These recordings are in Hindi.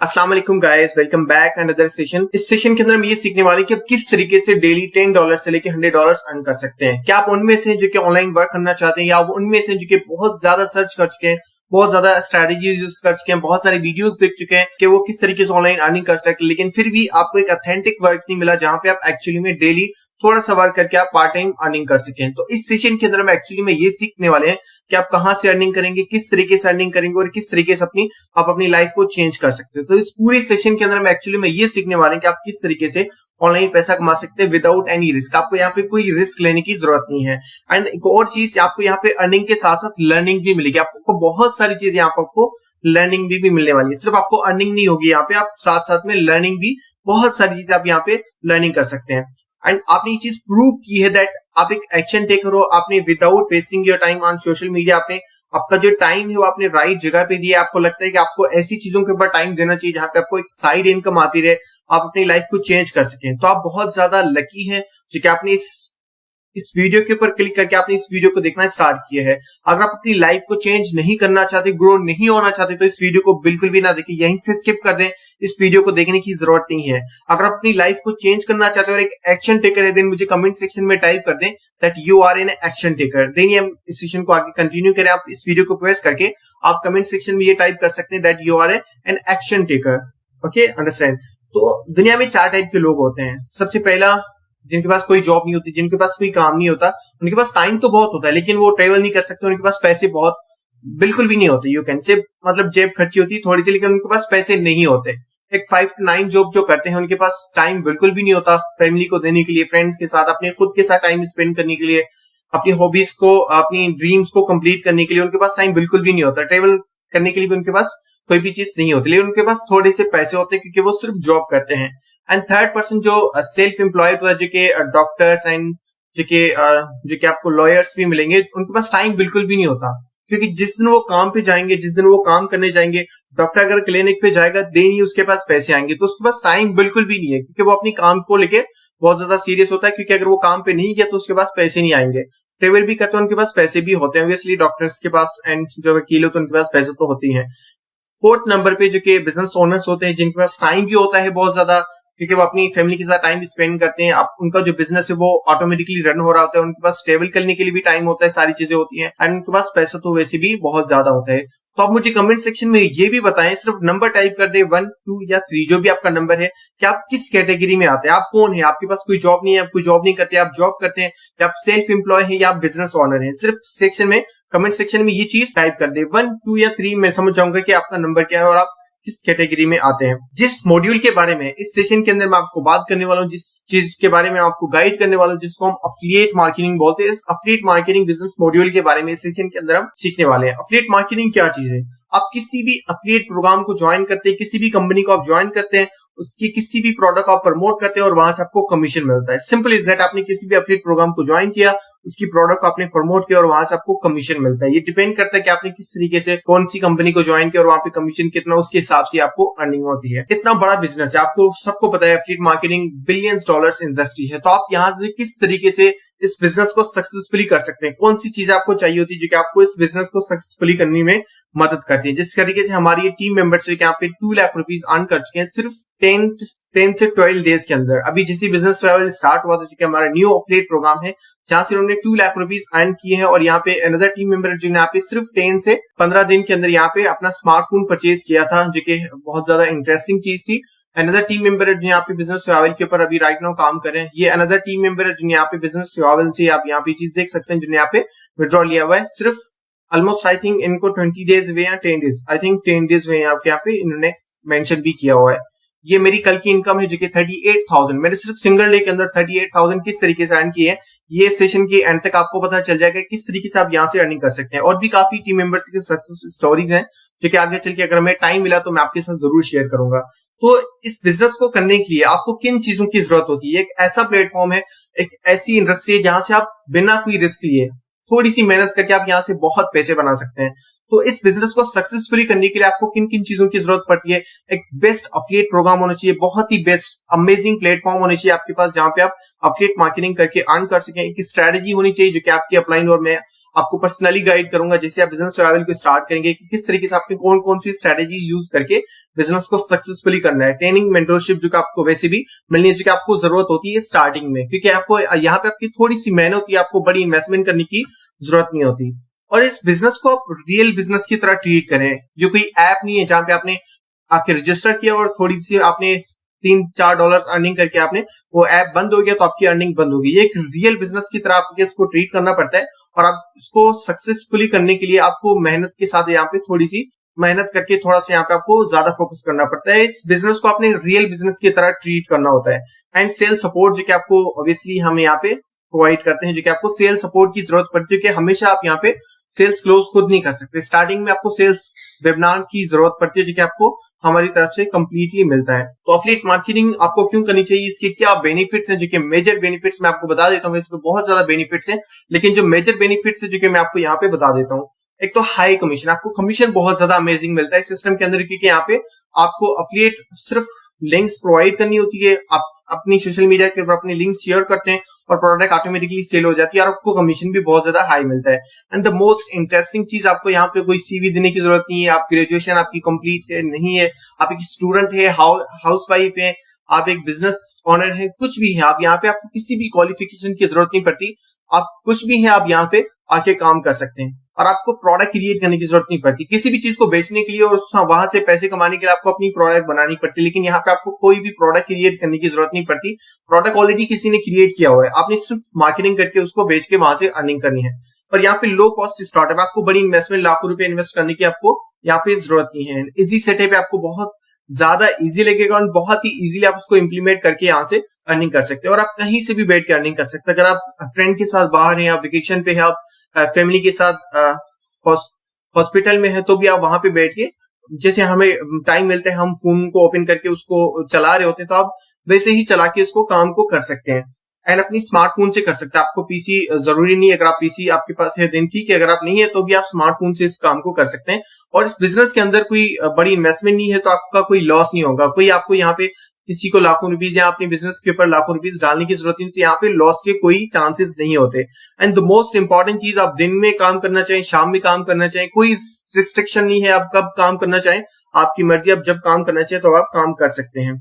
अस्सलाम वालेकुम guys, welcome back another session. इस सेशन के अंदर हम ये सीखने वाले हैं कि आप किस तरीके से डेली $10 से लेके $100 अर्न कर सकते हैं। क्या आप उनमें से जो कि ऑनलाइन वर्क करना चाहते हैं, या आप उनमें से जो कि बहुत ज्यादा सर्च कर चुके हैं, बहुत ज्यादा स्ट्रेटेजी यूज कर चुके हैं, बहुत सारे वीडियोस देख चुके हैं कि वो किस तरीके से ऑनलाइन अर्निंग कर सकते हैं, लेकिन फिर भी आपको एक ऑथेंटिक वर्क नहीं मिला जहां पे आप एक्चुअली में डेली थोड़ा सा वर्क करके आप पार्ट टाइम अर्निंग कर सकें। तो इस सेशन के अंदर हम एक्चुअली में ये सीखने वाले हैं कि आप कहां से अर्निंग करेंगे, किस तरीके से अर्निंग करेंगे और किस तरीके से आप अपनी लाइफ को चेंज कर सकते हैं। तो इस पूरे सेशन के अंदर हम एक्चुअली में ये सीखने वाले हैं कि आप किस तरीके से ऑनलाइन पैसा कमा सकते हैं विदाउट एनी रिस्क। आपको यहाँ पे कोई रिस्क लेने की जरूरत नहीं है। एंड एक और चीज, आपको यहाँ पे अर्निंग के साथ साथ लर्निंग भी मिलेगी। आपको बहुत सारी चीजें यहाँ पे आपको लर्निंग भी मिलने वाली है। सिर्फ आपको अर्निंग नहीं होगी, यहाँ पे आप साथ साथ में लर्निंग भी, बहुत सारी चीजें आप यहाँ पे लर्निंग कर सकते हैं। एंड आपने ये चीज प्रूव की है दैट आप एक एक्शन टेकर हो। आपने without wasting your time on social media, आपने आपका जो टाइम है वो आपने राइट जगह पे दिया। आपको लगता है कि आपको ऐसी चीजों के ऊपर टाइम देना चाहिए जहां पे आपको एक साइड इनकम आती रहे, आप अपनी लाइफ को चेंज कर सकें। तो आप बहुत ज्यादा लकी हैं जो कि आपने इस वीडियो के ऊपर क्लिक करके आपने इस वीडियो को देखना स्टार्ट किया है। अगर आप अपनी लाइफ को चेंज नहीं करना चाहते, ग्रो नहीं होना चाहते, तो इस वीडियो को बिल्कुल भी ना देखें, यहीं से स्किप कर दें। इस वीडियो को देखने की जरूरत नहीं है। अगर आप अपनी लाइफ को चेंज करना चाहते हैं और एक एक्शन टेकर है, देन मुझे कमेंट सेक्शन में टाइप कर दें that you are an action taker. Then हम इस सेशन को आगे कंटिन्यू करें। आप इस वीडियो को प्रेस करके आप कमेंट सेक्शन में ये टाइप कर सकते हैं that you are an action taker. Okay, understand. तो दुनिया में 4 टाइप के लोग होते हैं। सबसे पहला, जिनके पास कोई जॉब नहीं होती, जिनके पास कोई काम नहीं होता, उनके पास टाइम तो बहुत होता है लेकिन वो ट्रेवल नहीं कर सकते, उनके पास पैसे बहुत बिल्कुल भी नहीं होते। यू कैन से मतलब जेब खर्ची होती है थोड़ी सी, लेकिन उनके पास पैसे नहीं होते। एक 5 to 9 जॉब जो करते हैं उनके पास टाइम बिल्कुल भी नहीं होता फैमिली को देने के लिए, फ्रेंड्स के साथ, अपने खुद के साथ टाइम स्पेंड करने के लिए, अपनी हॉबीज को, अपनी ड्रीम्स को कंप्लीट करने के लिए उनके पास टाइम बिल्कुल भी नहीं होता। ट्रेवल करने के लिए भी उनके पास कोई भी चीज नहीं होती, लेकिन उनके पास थोड़े से पैसे होते हैं क्योंकि वो सिर्फ जॉब करते हैं। एंड थर्ड पर्सन जो सेल्फ एम्प्लॉयड होता है, जो कि डॉक्टर्स एंड जो कि आपको लॉयर्स भी मिलेंगे, उनके पास टाइम बिल्कुल भी नहीं होता क्योंकि जिस दिन वो काम पे जाएंगे, जिस दिन वो काम करने जाएंगे, डॉक्टर अगर क्लिनिक पे जाएगा देन ही उसके पास पैसे आएंगे। तो उसके पास टाइम बिल्कुल भी नहीं है क्योंकि वो अपनी काम को लेके बहुत ज्यादा सीरियस होता है, क्योंकि अगर वो काम पे नहीं गया तो उसके पास पैसे नहीं आएंगे। ट्रेवल भी करते हैं, उनके पास पैसे भी होते हैं ऑब्वियसली, डॉक्टर्स के पास एंड जो वकील होते हैं उनके पास पैसे तो होती हैं। फोर्थ नंबर पे जो कि बिजनेस ओनर्स होते हैं, जिनके पास टाइम भी होता है बहुत ज्यादा क्योंकि वो अपनी फैमिली के साथ टाइम स्पेंड करते हैं। आप उनका जो बिजनेस है वो ऑटोमेटिकली रन हो रहा होता है, उनके पास ट्रेवल करने के लिए भी टाइम होता है, सारी चीजें होती हैं, एंड उनके पास पैसा तो वैसे भी बहुत ज्यादा होता है। तो आप मुझे कमेंट सेक्शन में ये भी बताएं, सिर्फ नंबर टाइप कर दे 1, 2 या 3, जो भी आपका नंबर है, कि आप किस कैटेगरी में आते हैं, आप कौन है, आपके पास कोई जॉब नहीं है, आप कोई जॉब नहीं करते, आप जॉब करते हैं, या आप सेल्फ एम्प्लॉय है, या आप बिजनेस ओनर है। सिर्फ सेक्शन में, कमेंट सेक्शन में ये चीज टाइप कर दे 1, 2 या 3, मैं समझ जाऊंगा कि आपका नंबर क्या है और आप किस कैटेगरी में आते हैं। जिस मॉड्यूल के बारे में इस सेशन के अंदर मैं आपको बात करने वाला हूँ, जिस चीज के बारे में आपको गाइड करने वाला हूँ, जिसको हम अफिलिएट मार्केटिंग बोलते हैं, इस अफिलिएट मार्केटिंग बिजनेस मॉड्यूल के बारे में इस सेशन के अंदर हम सीखने वाले हैं। अफिलिएट मार्केटिंग क्या चीज है? आप किसी भी अफिलिएट प्रोग्राम को ज्वाइन करते हैं, किसी भी कंपनी को आप ज्वाइन करते हैं, उसकी किसी भी प्रोडक्ट आप प्रमोट करते हैं और वहां से आपको कमीशन मिलता है। सिंपल इज दैट, आपने किसी भी अफिलिएट प्रोग्राम को ज्वाइन किया, उसकी प्रोडक्ट को आपने प्रमोट किया और वहां से आपको कमीशन मिलता है। ये डिपेंड करता है कि आपने किस तरीके से कौन सी कंपनी को ज्वाइन किया और वहां पे कमीशन कितना, उसके हिसाब से आपको अर्निंग होती है। इतना बड़ा बिजनेस है, आपको सबको पता है अफिलिएट मार्केटिंग $billions इंडस्ट्री है। तो आप यहाँ से किस तरीके से इस बिजनेस को सक्सेसफुली कर सकते हैं, कौन सी चीजें आपको चाहिए होती है जो कि आपको इस बिजनेस को सक्सेसफुली करने में मदद करती है। जिस तरीके से हमारी ये टीम मेंबर्स यहाँ पे 2 लाख रुपीज अर्न कर चुके हैं सिर्फ 10 से 12 डेज के अंदर। अभी जैसे बिजनेस ट्रैवल स्टार्ट हुआ था, जो कि हमारा न्यू अफिलिएट प्रोग्राम है, जहां से उन्होंने 2 लाख रुपीज अर्न किए हैं। और यहाँ पे अनदर टीम मेंबर जो यहाँ पे सिर्फ 10 से 15 दिन के अंदर यहाँ पे अपना स्मार्टफोन परचेज किया था, जो कि बहुत ज्यादा इंटरेस्टिंग चीज थी। अनदर टीम मेंबर जो यहाँ पे बिजनेस ट्रैवल के ऊपर अभी राइट नाउ काम कर रहे हैं। ये अनदर टीम मेंबर जो यहाँ पे बिजनेस ट्रैवल से आप यहाँ पे चीज देख सकते हैं, जो यहाँ पे विड्रॉ लिया हुआ है। सिर्फ ऑलमोस्ट आई थिंक इनको 20 डेज हुए या 10 डेज, आई थिंक 10 डेज हुए यहाँ पे इन्होंने मेंशन भी किया हुआ है। ये मेरी कल की इनकम है जो कि 38,000, मैंने सिर्फ सिंगल डे के अंदर 38,000 किस तरीके से अर्न किए हैं, ये सेशन के एंड तक आपको पता चल जाएगा किस तरीके से आप यहाँ से अर्निंग कर सकते हैं। और भी काफी टीम मेंबर्स की सक्सेस स्टोरीज हैं जो कि आगे चल के अगर हमें टाइम मिला तो मैं आपके साथ जरूर शेयर करूंगा। तो इस बिजनेस को करने के लिए आपको किन चीजों की जरूरत होती है? एक ऐसा प्लेटफॉर्म है, एक ऐसी इंडस्ट्री है जहां से आप बिना कोई रिस्क लिए, थोड़ी सी मेहनत करके आप यहाँ से बहुत पैसे बना सकते हैं। तो इस बिजनेस को सक्सेसफुली करने के लिए आपको किन किन चीजों की जरूरत पड़ती है? एक बेस्ट अफिलिएट प्रोग्राम होना चाहिए, बहुत ही बेस्ट अमेजिंग प्लेटफॉर्म होना चाहिए आपके पास जहां पे आप अफिलिएट मार्केटिंग करके अर्न कर सकें। एक स्ट्रेटेजी होनी चाहिए जो कि आपकी अपलाइन, और मैं आपको पर्सनली गाइड करूंगा जैसे आप बिजनेस ट्रैवल को स्टार्ट करेंगे कि किस तरीके से आपने कौन कौन सी स्ट्रेटेजी यूज करके बिजनेस को सक्सेसफुली करना है। ट्रेनिंग मेंटरशिप जो कि आपको वैसे भी मिलनी है, जो कि आपको जरूरत होती है स्टार्टिंग में, क्योंकि आपको यहाँ पे आपकी थोड़ी सी मेहनत होती है, आपको बड़ी इन्वेस्टमेंट करने की जरूरत नहीं होती। और इस बिजनेस को आप रियल बिजनेस की तरह ट्रीट करें, जो कोई ऐप नहीं है जहां पे आपने आके रजिस्टर किया और थोड़ी सी आपने $3-4 अर्निंग करके आपने वो ऐप बंद हो गया तो आपकी अर्निंग बंद होगी। ये एक रियल बिजनेस की तरह आपको इसको ट्रीट करना पड़ता है, और आप इसको सक्सेसफुली करने के लिए आपको मेहनत के साथ यहाँ पे थोड़ी सी मेहनत करके थोड़ा सा यहाँ पे आपको ज्यादा फोकस करना पड़ता है। इस बिजनेस को आपने रियल बिजनेस की तरह ट्रीट करना होता है। एंड सेल सपोर्ट जो कि आपको ऑब्वियसली हम यहाँ पे प्रोवाइड करते हैं, जो कि आपको सेल सपोर्ट की जरूरत पड़ती है, कि हमेशा आप यहाँ पे सेल्स क्लोज खुद नहीं कर सकते। स्टार्टिंग में आपको सेल्स वेबिनार की जरूरत पड़ती है, जो कि आपको हमारी तरफ से कंप्लीटली मिलता है। तो एफिलिएट मार्केटिंग आपको क्यों करनी चाहिए, इसके क्या बेनिफिट्स हैं, जो कि मेजर बेनिफिट्स मैं आपको बता देता हूँ। इसमें बहुत ज्यादा बेनिफिट्स हैं, लेकिन जो मेजर बेनिफिट्स है जो कि मैं आपको यहाँ पे बता देता हूँ। एक तो हाई कमीशन, आपको कमीशन बहुत ज्यादा अमेजिंग मिलता है सिस्टम के अंदर, क्योंकि यहाँ पे आपको एफिलिएट सिर्फ लिंक्स प्रोवाइड करनी होती है, आप अपनी सोशल मीडिया के ऊपर अपने लिंक शेयर करते हैं और प्रोडक्ट ऑटोमेटिकली सेल हो जाती है, और आपको कमीशन भी बहुत ज्यादा हाई मिलता है। एंड द मोस्ट इंटरेस्टिंग चीज, आपको यहाँ पे कोई सीवी देने की जरूरत नहीं है, आप ग्रेजुएशन आपकी कंप्लीट है नहीं है, आप एक स्टूडेंट है, हाउस वाइफ है, आप एक बिजनेस ऑनर है, कुछ भी है, आप यहाँ पे आपको किसी भी क्वालिफिकेशन की जरूरत नहीं पड़ती। आप कुछ भी है, आप यहाँ पे आके काम कर सकते हैं, और आपको प्रोडक्ट क्रिएट करने की जरूरत नहीं पड़ती। किसी भी चीज को बेचने के लिए और वहां से पैसे कमाने के लिए आपको अपनी प्रोडक्ट बनानी पड़ती है, लेकिन यहाँ पे आपको कोई भी प्रोडक्ट क्रिएट करने की जरूरत नहीं पड़ती। प्रोडक्ट ऑलरेडी किसी ने क्रिएट किया हुआ है, आपने सिर्फ मार्केटिंग करके उसको बेच के वहां से अर्निंग करनी है। और यहाँ पे लो कॉस्ट स्टार्टअप, आपको बड़ी इन्वेस्टमेंट लाखों रुपए इन्वेस्ट करने की आपको यहाँ पे जरूरत नहीं है। इजी सेटअप है, आपको बहुत ज्यादा इजी लगेगा और बहुत ही इजीली आप उसको इंप्लीमेंट करके यहाँ से अर्निंग कर सकते हैं, और आप कहीं से भी बैठ के अर्निंग कर सकते हैं। अगर आप फ्रेंड के साथ बाहर हैं, आप वेकेशन पे है, आप फैमिली के साथ हॉस्पिटल में है, तो भी आप वहां पे बैठ के, जैसे हमें टाइम मिलता है हम फोन को ओपन करके उसको चला रहे होते हैं, तो आप वैसे ही चला के इसको काम को कर सकते हैं। एंड अपनी स्मार्टफोन से कर सकते हैं, आपको पीसी जरूरी नहीं है। अगर आप पीसी आपके पास है दिन ठीक है, अगर आप नहीं है तो भी आप स्मार्टफोन से इस काम को कर सकते हैं। और इस बिजनेस के अंदर कोई बड़ी इन्वेस्टमेंट नहीं है, तो आपका कोई लॉस नहीं होगा। कोई आपको यहाँ पे किसी को लाखों रुपीज या अपने बिजनेस के ऊपर लाखों रुपीज डालने की जरूरत नहीं, तो यहाँ पे लॉस के कोई चांसेस नहीं होते। एंड द मोस्ट इंपॉर्टेंट चीज, आप दिन में काम करना चाहें, शाम में काम करना चाहें, कोई रिस्ट्रिक्शन नहीं है, आप कब काम करना चाहें, आपकी मर्जी, आप जब काम करना चाहें तो आप काम कर सकते हैं।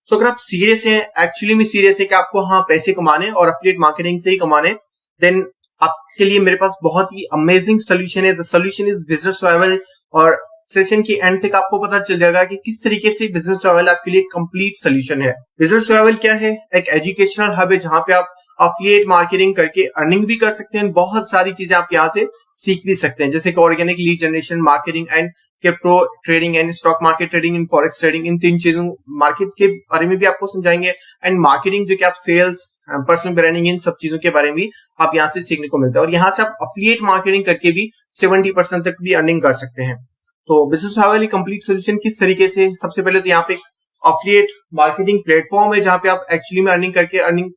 सो अगर आप सीरियस हैं, एक्चुअली में सीरियस है कि आपको हाँ पैसे कमाने और एफिलिएट मार्केटिंग से ही कमाने, देन आपके लिए मेरे पास बहुत ही अमेजिंग सोल्यूशन है। The solution is business survival. और सेशन की एंड तक आपको पता चल जाएगा कि किस तरीके से बिजनेस सर्वाइवल आपके लिए कंप्लीट सोल्यूशन है। बिजनेस सर्वाइवल क्या है? एक एजुकेशनल हब है जहां पे आप एफिलिएट मार्केटिंग करके अर्निंग भी कर सकते हैं, बहुत सारी चीजें आप यहाँ से सीख भी सकते हैं, जैसे कि organic lead generation, marketing and crypto trading and stock market trading in forex trading. इन तीन चीजों मार्केट के बारे में भी आपको समझाएंगे, एंड मार्केटिंग जो कि आप सेल्स, पर्सनल ब्रांडिंग, इन सब चीजों के बारे में भी आप यहाँ से सीखने को मिलता है। और यहाँ से आप एफिलिएट मार्केटिंग करके भी 70% तक भी अर्निंग कर सकते हैं। तो बिजनेस सर्वाइवल कंप्लीट सोल्यूशन किस तरीके से? सबसे पहले तो यहाँ पे एफिलिएट मार्केटिंग प्लेटफॉर्म है जहां पे आप एक्चुअली में अर्निंग करके अर्निंग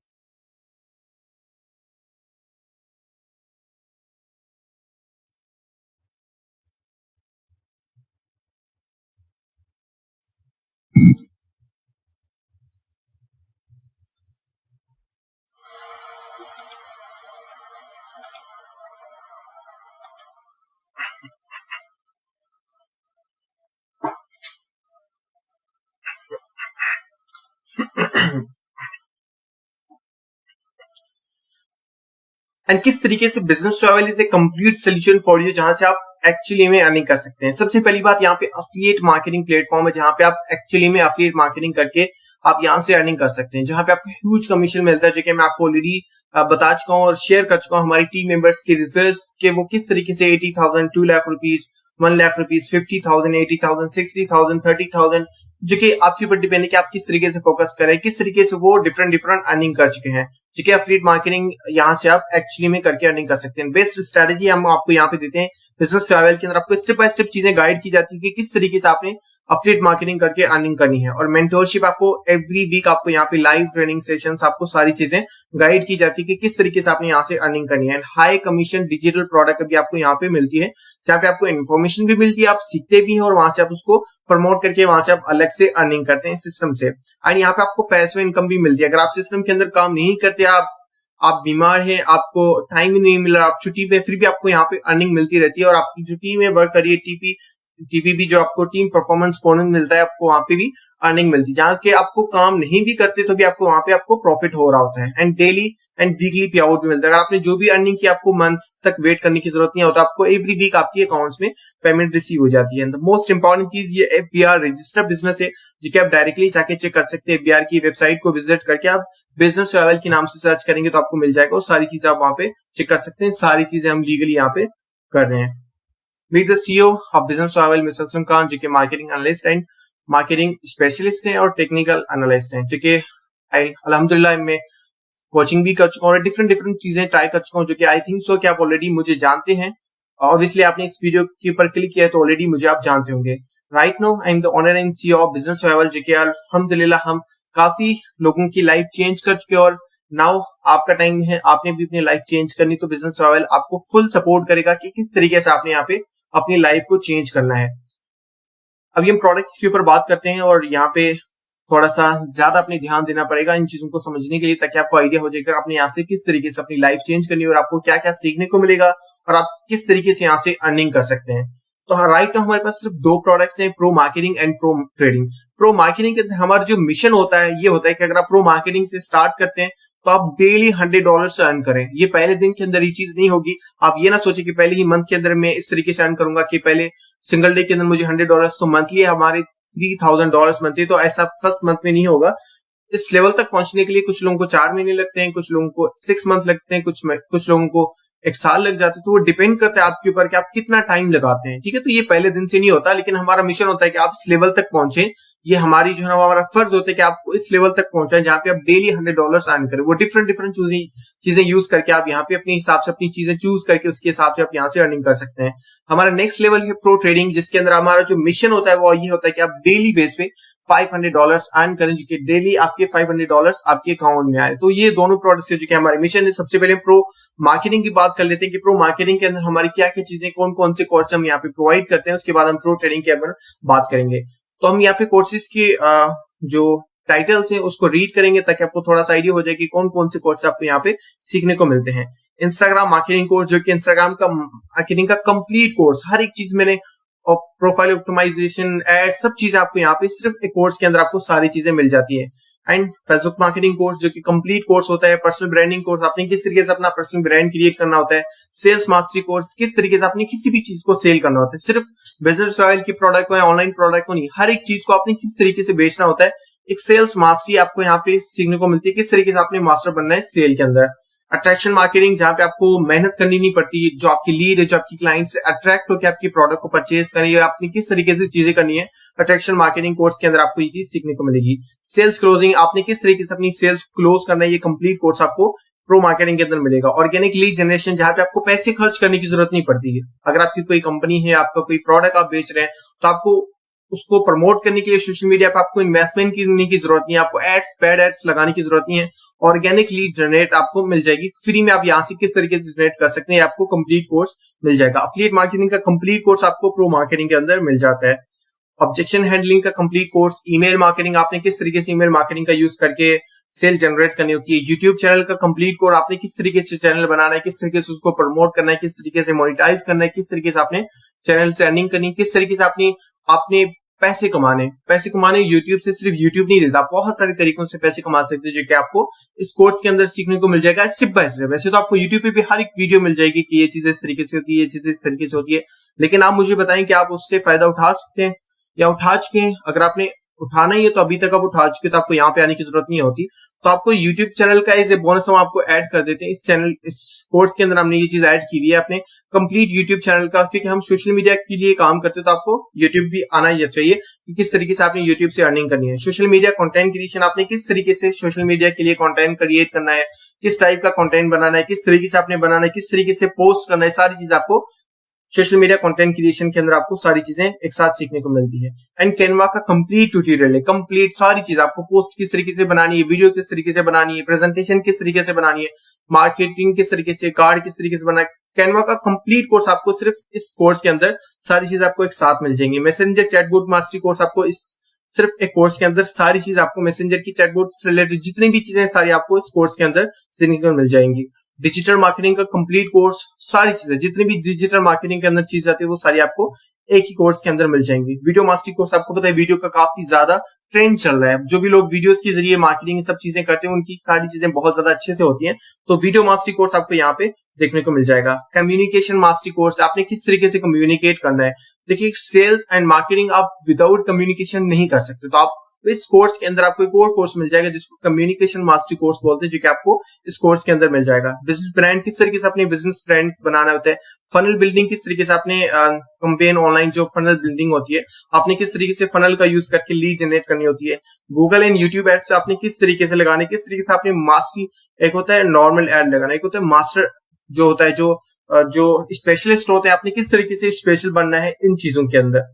एंड किस तरीके से business travel is a complete solution for you, जहां से आप एक्चुअली में अर्निंग कर सकते हैं। सबसे पहली बात, यहाँ पे एफिलिएट मार्केटिंग प्लेटफॉर्म है जहां पे आप एक्चुअली में एफिलिएट मार्केटिंग करके आप यहाँ से अर्निंग कर सकते हैं, जहां पे आपको ह्यूज कमीशन मिलता है, जो कि मैं आपको ऑलरेडी बता चुका हूँ और शेयर कर चुका हूँ हमारी टीम मेंबर्स के रिजल्ट्स के, वो किस तरीके से 80,000, 2 लाख रुपीज, 1 लाख रुपीज, 50,000, 80,000, 60,000, 30,000, जो कि आपके ऊपर डिपेंड है कि आप किस तरीके से फोकस करें, किस तरीके से वो डिफरेंट अर्निंग कर चुके हैं। जो कि एफिलिएट मार्केटिंग यहाँ से आप एक्चुअली में करके अर्निंग कर सकते हैं। बेस्ट स्ट्रेटेजी हम आपको यहाँ पे देते हैं। बिजनेस ट्रैवल के अंदर आपको स्टेप बाय स्टेप चीजें गाइड की जाती है कि किस तरीके से आपने एफिलिएट मार्केटिंग करके अर्निंग करनी है, और मेंटरशिप आपको एवरी वीक आपको यहाँ पे लाइव ट्रेनिंग सेशंस, आपको सारी चीजें गाइड की जाती है कि किस तरीके से आपने यहाँ से अर्निंग करनी है। हाई कमीशन डिजिटल प्रोडक्ट भी आपको यहाँ पे मिलती है, जहाँ पे आपको इन्फॉर्मेशन भी मिलती है, आप सीखते भी हैं, और वहां से आप उसको प्रमोट करके वहां से आप अलग से अर्निंग करते हैं सिस्टम से। एंड यहाँ पे आपको पैसिव इनकम भी मिलती है। अगर आप सिस्टम के अंदर काम नहीं करते, आप बीमार हैं, आपको टाइम ही नहीं मिल रहा, आप छुट्टी पे, फिर भी आपको यहाँ पे अर्निंग मिलती रहती है, और आपकी जो टीम है वर्क करिए, टीपी टीपीबी जो आपको टीम परफॉर्मेंस बोनस मिलता है, आपको वहां पे भी अर्निंग मिलती है, जहाँ के आपको काम नहीं भी करते तो भी आपको वहां पे आपको प्रॉफिट हो रहा होता है। एंड डेली एंड वीकली पे आउट भी मिलता है। अगर आपने जो भी अर्निंग की आपको मंथ्स तक वेट करने की जरूरत नहीं होता, आपको एवरी वीक आपकी अकाउंट्स में पेमेंट रिसीव हो जाती है। मोस्ट इंपॉर्टेंट चीज ये एफबीआर रजिस्टर्ड बिजनेस है, जो कि आप डायरेक्टली जाके चेक कर सकते हैं। एफबीआर की वेबसाइट को विजिट करके आप बिजनेस ट्रैवल के नाम से सर्च करेंगे तो आपको मिल जाएगा, और सारी चीजें आप वहां पे चेक कर सकते हैं। सारी चीजें हम लीगली यहाँ पे कर रहे हैं। Meet the CEO of business travel mister Aslam Khan, जो कि marketing analyst and marketing specialist हैं और टेक्निकल एनालिस्ट हैं, जो कि अल्हम्दुलिल्लाह में कोचिंग भी कर चुका हूँ और डिफरेंट चीजें ट्राई कर चुका हूँ, जो कि आई थिंक सो कि आप ऑलरेडी मुझे जानते हैं। ऑब्वियसली आपने इस वीडियो के ऊपर क्लिक किया है तो ऑलरेडी मुझे आप जानते होंगे। Right no I am the owner and CEO of business travel, जो कि अल्हम्दुलिल्लाह हम काफी लोगों की लाइफ चेंज कर चुके हैं, और नाउ आपका टाइम है, आपने भी अपनी लाइफ चेंज करनी, तो बिजनेस ट्रैवल आपको फुल सपोर्ट करेगा कि किस तरीके से आपने यहाँ पे अपनी लाइफ को चेंज करना है। अभी हम प्रोडक्ट्स के ऊपर बात करते हैं, और यहाँ पे थोड़ा सा ज्यादा अपने ध्यान देना पड़ेगा इन चीजों को समझने के लिए, ताकि आपको आइडिया हो जाएगा आपने यहाँ से किस तरीके से अपनी लाइफ चेंज करनी है और आपको क्या क्या सीखने को मिलेगा और आप किस तरीके से यहाँ से अर्निंग कर सकते हैं। तो राइट नाउ हमारे पास सिर्फ दो प्रोडक्ट्स हैं, pro marketing and pro trading. Pro marketing के अंदर हमारा जो मिशन होता है ये होता है कि अगर आप प्रो मार्केटिंग से स्टार्ट करते हैं तो आप डेली $100 अर्न करें। ये पहले दिन के अंदर ये चीज नहीं होगी। आप ये ना सोचे कि पहले ही मंथ के अंदर मैं इस तरीके से अर्न करूंगा कि पहले सिंगल डे के अंदर मुझे $100, तो मंथली हमारे $3000 मंथली, तो ऐसा फर्स्ट मंथ में नहीं होगा। इस लेवल तक पहुंचने के लिए कुछ लोगों को 4 महीने लगते हैं, कुछ लोगों को 6 मंथ लगते हैं, कुछ लोगों को 1 साल लग जाते हैं। तो वो डिपेंड करता है आपके ऊपर कि आप कितना टाइम लगाते हैं। ठीक है, तो ये पहले दिन से नहीं होता, लेकिन हमारा मिशन होता है कि आप इस लेवल तक पहुंचे। ये हमारी जो है हमारा फर्ज होता है कि आपको इस लेवल तक पहुंचाए जहाँ पे आप डेली $100 अर्न करें। वो डिफरेंट चीजें यूज करके आप यहाँ पे अपने हिसाब से अपनी चीजें चूज करके उसके हिसाब से आप यहाँ से अर्निंग कर सकते हैं। हमारा नेक्स्ट लेवल है प्रो ट्रेडिंग, जिसके अंदर हमारा जो मिशन होता है वो ये होता है कि आप डेली बेस पे $500 अर्न करें, जो कि डेली आपके $500 आपके अकाउंट में आए। तो ये दोनों प्रोडक्ट्स जो कि हमारे मिशन है। सबसे पहले प्रो मार्केटिंग की बात कर लेते हैं कि प्रो मार्केटिंग के अंदर हमारी क्या क्या चीजें, कौन कौन से कोर्स हम यहाँ पे प्रोवाइड करते हैं। उसके बाद हम प्रो ट्रेडिंग के अंदर बात करेंगे। तो हम यहाँ पे कोर्सेज के जो टाइटल्स हैं उसको रीड करेंगे, ताकि आपको थोड़ा सा आइडिया हो जाए कि कौन कौन से कोर्स आपको यहाँ पे सीखने को मिलते हैं। इंस्टाग्राम मार्केटिंग कोर्स, जो कि इंस्टाग्राम का मार्केटिंग का कंप्लीट कोर्स, हर एक चीज मैंने, और प्रोफाइल ऑप्टिमाइजेशन, एड, सब चीजें आपको यहाँ पे सिर्फ एक कोर्स के अंदर आपको सारी चीजें मिल जाती है। एंड फेसबुक मार्केटिंग कोर्स, जो कि कंप्लीट कोर्स होता है। पर्सनल ब्रांडिंग कोर्स, आपने किस तरीके से अपना पर्सनल ब्रांड क्रिएट करना होता है। सेल्स मास्टरी कोर्स, किस तरीके से आपने किसी भी चीज को सेल करना होता है। सिर्फ बिजनेस ट्रैवल की प्रोडक्ट को या ऑनलाइन प्रोडक्ट को नहीं, हर एक चीज को आपने किस तरीके से बेचना होता है। एक सेल्स मास्टरी आपको यहाँ पे सीखने को मिलती है, किस तरीके से आपने मास्टर बनना है सेल के अंदर। अट्रैक्शन मार्केटिंग, जहां पे आपको मेहनत करनी नहीं पड़ती, जो आपकी लीड है, जो आपकी क्लाइंट से अट्रैक्ट होकर आपकी प्रोडक्ट को परचेज करें, या आपने किस तरीके से चीजें करनी है, अट्रैक्शन मार्केटिंग कोर्स के अंदर आपको ये चीज सीखने को मिलेगी। सेल्स क्लोजिंग, आपने किस तरीके से अपनी सेल्स क्लोज करना है, ये कंप्लीट कोर्स आपको प्रो मार्केटिंग के अंदर मिलेगा। ऑर्गेनिक लीड जनरेशन, जहां पे आपको पैसे खर्च करने की जरूरत नहीं पड़ती है। अगर आपकी कोई कंपनी है, आपका कोई प्रोडक्ट आप बेच रहे हैं, तो आपको उसको प्रमोट करने के लिए सोशल मीडिया पे आपको इन्वेस्टमेंट करने की जरूरत नहीं है, आपको एड्स, पेड एड्स लगाने की जरूरत नहीं है। ऑर्गेनिक लीड जनरेट आपको मिल जाएगी फ्री में। आप यहाँ से किस तरीके से जनरेट कर सकते हैं, आपको कंप्लीट कोर्स मिल जाएगा। अफिलिएट मार्केटिंग का कंप्लीट कोर्स आपको प्रो मार्केटिंग के अंदर मिल जाता है। ऑब्जेक्शन हैंडलिंग का कंप्लीट कोर्स, ईमेल मार्केटिंग, आपने किस तरीके से ईमेल मार्केटिंग का यूज करके सेल जनरेट करनी होती है। यूट्यूब चैनल का कंप्लीट कोर्स, आपने किस तरीके से चैनल बनाना है, किस तरीके से उसको प्रमोट करना है, किस तरीके से मोनिटाइज करना है, किस तरीके से आपने चैनल से अर्निंग करनी है, किस तरीके से आपने पैसे कमाने यूट्यूब से सिर्फ यूट्यूब नहीं देता, बहुत सारे तरीकों से पैसे कमा सकते हैं, जो कि आपको इस कोर्स के अंदर सीखने को मिल जाएगा स्टेप बाय स्टेप। वैसे तो आपको यूट्यूब पे भी हर एक वीडियो मिल जाएगी कि ये चीजें इस तरीके से होती है, ये चीजें इस तरीके से होती है, लेकिन आप मुझे बताएं कि आप उससे फायदा उठा सकते हैं या उठा चुके हैं। अगर आपने उठाना ही है तो अभी तक आप उठा चुके, तो आपको यहाँ पे आने की जरूरत नहीं होती। तो आपको YouTube चैनल का एज ए बोनस हम आपको ऐड कर देते हैं। इस कोर्स के अंदर हमने ये चीज ऐड की है अपने कंप्लीट YouTube चैनल का, क्योंकि हम सोशल मीडिया के लिए काम करते हैं, तो आपको YouTube भी आना ही चाहिए कि किस तरीके से आपने YouTube से अर्निंग करनी है। सोशल मीडिया कंटेंट क्रिएशन, आपने किस तरीके से सोशल मीडिया के लिए कंटेंट क्रिएट करना है, किस टाइप का कंटेंट बनाना है, किस तरीके से आपने बनाना है, किस तरीके से पोस्ट करना है, सारी चीज आपको सोशल मीडिया कंटेंट क्रिएशन के अंदर आपको सारी चीजें एक साथ सीखने को मिलती है। एंड कैनवा का कंप्लीट ट्यूटोरियल है, कंप्लीट सारी चीज आपको पोस्ट किस तरीके से बनानी है, वीडियो किस तरीके से बनानी है, प्रेजेंटेशन किस तरीके से बनानी है, मार्केटिंग किस तरीके से, कार्ड किस तरीके से बनाना है। कैनवा का कंप्लीट कोर्स आपको सिर्फ इस कोर्स के अंदर सारी चीज आपको एक साथ मिल जाएंगी। मैसेंजर चैटबॉट मास्टरी कोर्स, आपको इस सिर्फ एक कोर्स के अंदर सारी चीज आपको मैसेंजर की चैटबॉट से रिलेटेड जितनी भी चीजें सारी आपको इस कोर्स के अंदर सीखने को मिल जाएंगी। डिजिटल मार्केटिंग का कंप्लीट कोर्स, सारी चीजें जितनी भी डिजिटल मार्केटिंग के अंदर चीज आती है वो सारी आपको एक ही कोर्स के अंदर मिल जाएंगी। वीडियो मास्टरी कोर्स आपको पता है वीडियो का काफी ज्यादा ट्रेंड चल रहा है। जो भी लोग वीडियोस के जरिए मार्केटिंग सब चीजें करते हैं उनकी सारी चीजें बहुत ज्यादा अच्छे से होती हैं। तो वीडियो मास्टरी कोर्स आपको यहाँ पे देखने को मिल जाएगा। कम्युनिकेशन मास्टरी कोर्स, आपने किस तरीके से कम्युनिकेट करना है। देखिए सेल्स एंड मार्केटिंग आप विदाउट कम्युनिकेशन नहीं कर सकते, तो आप इस कोर्स के अंदर आपको एक और कोर्स मिल जाएगा जिसको कम्युनिकेशन मास्टरी कोर्स बोलते हैं, जो कि आपको इस कोर्स के अंदर मिल जाएगा। बिजनेस ब्रांड, किस तरीके से अपने बिजनेस ब्रांड बनाना होता है। फनल बिल्डिंग, किस तरीके से आपने कंपेन ऑनलाइन जो फनल बिल्डिंग होती है आपने किस तरीके से फनल का यूज करके लीड जनरेट करनी होती है। गूगल एंड यूट्यूब एड्स से आपने किस तरीके से लगाने, किस तरीके से आपने मास्टरी, एक होता है नॉर्मल एड लगाना, एक होता है मास्टर जो होता है जो स्पेशलिस्ट होते हैं, आपने किस तरीके से स्पेशल बनना है इन चीजों के अंदर।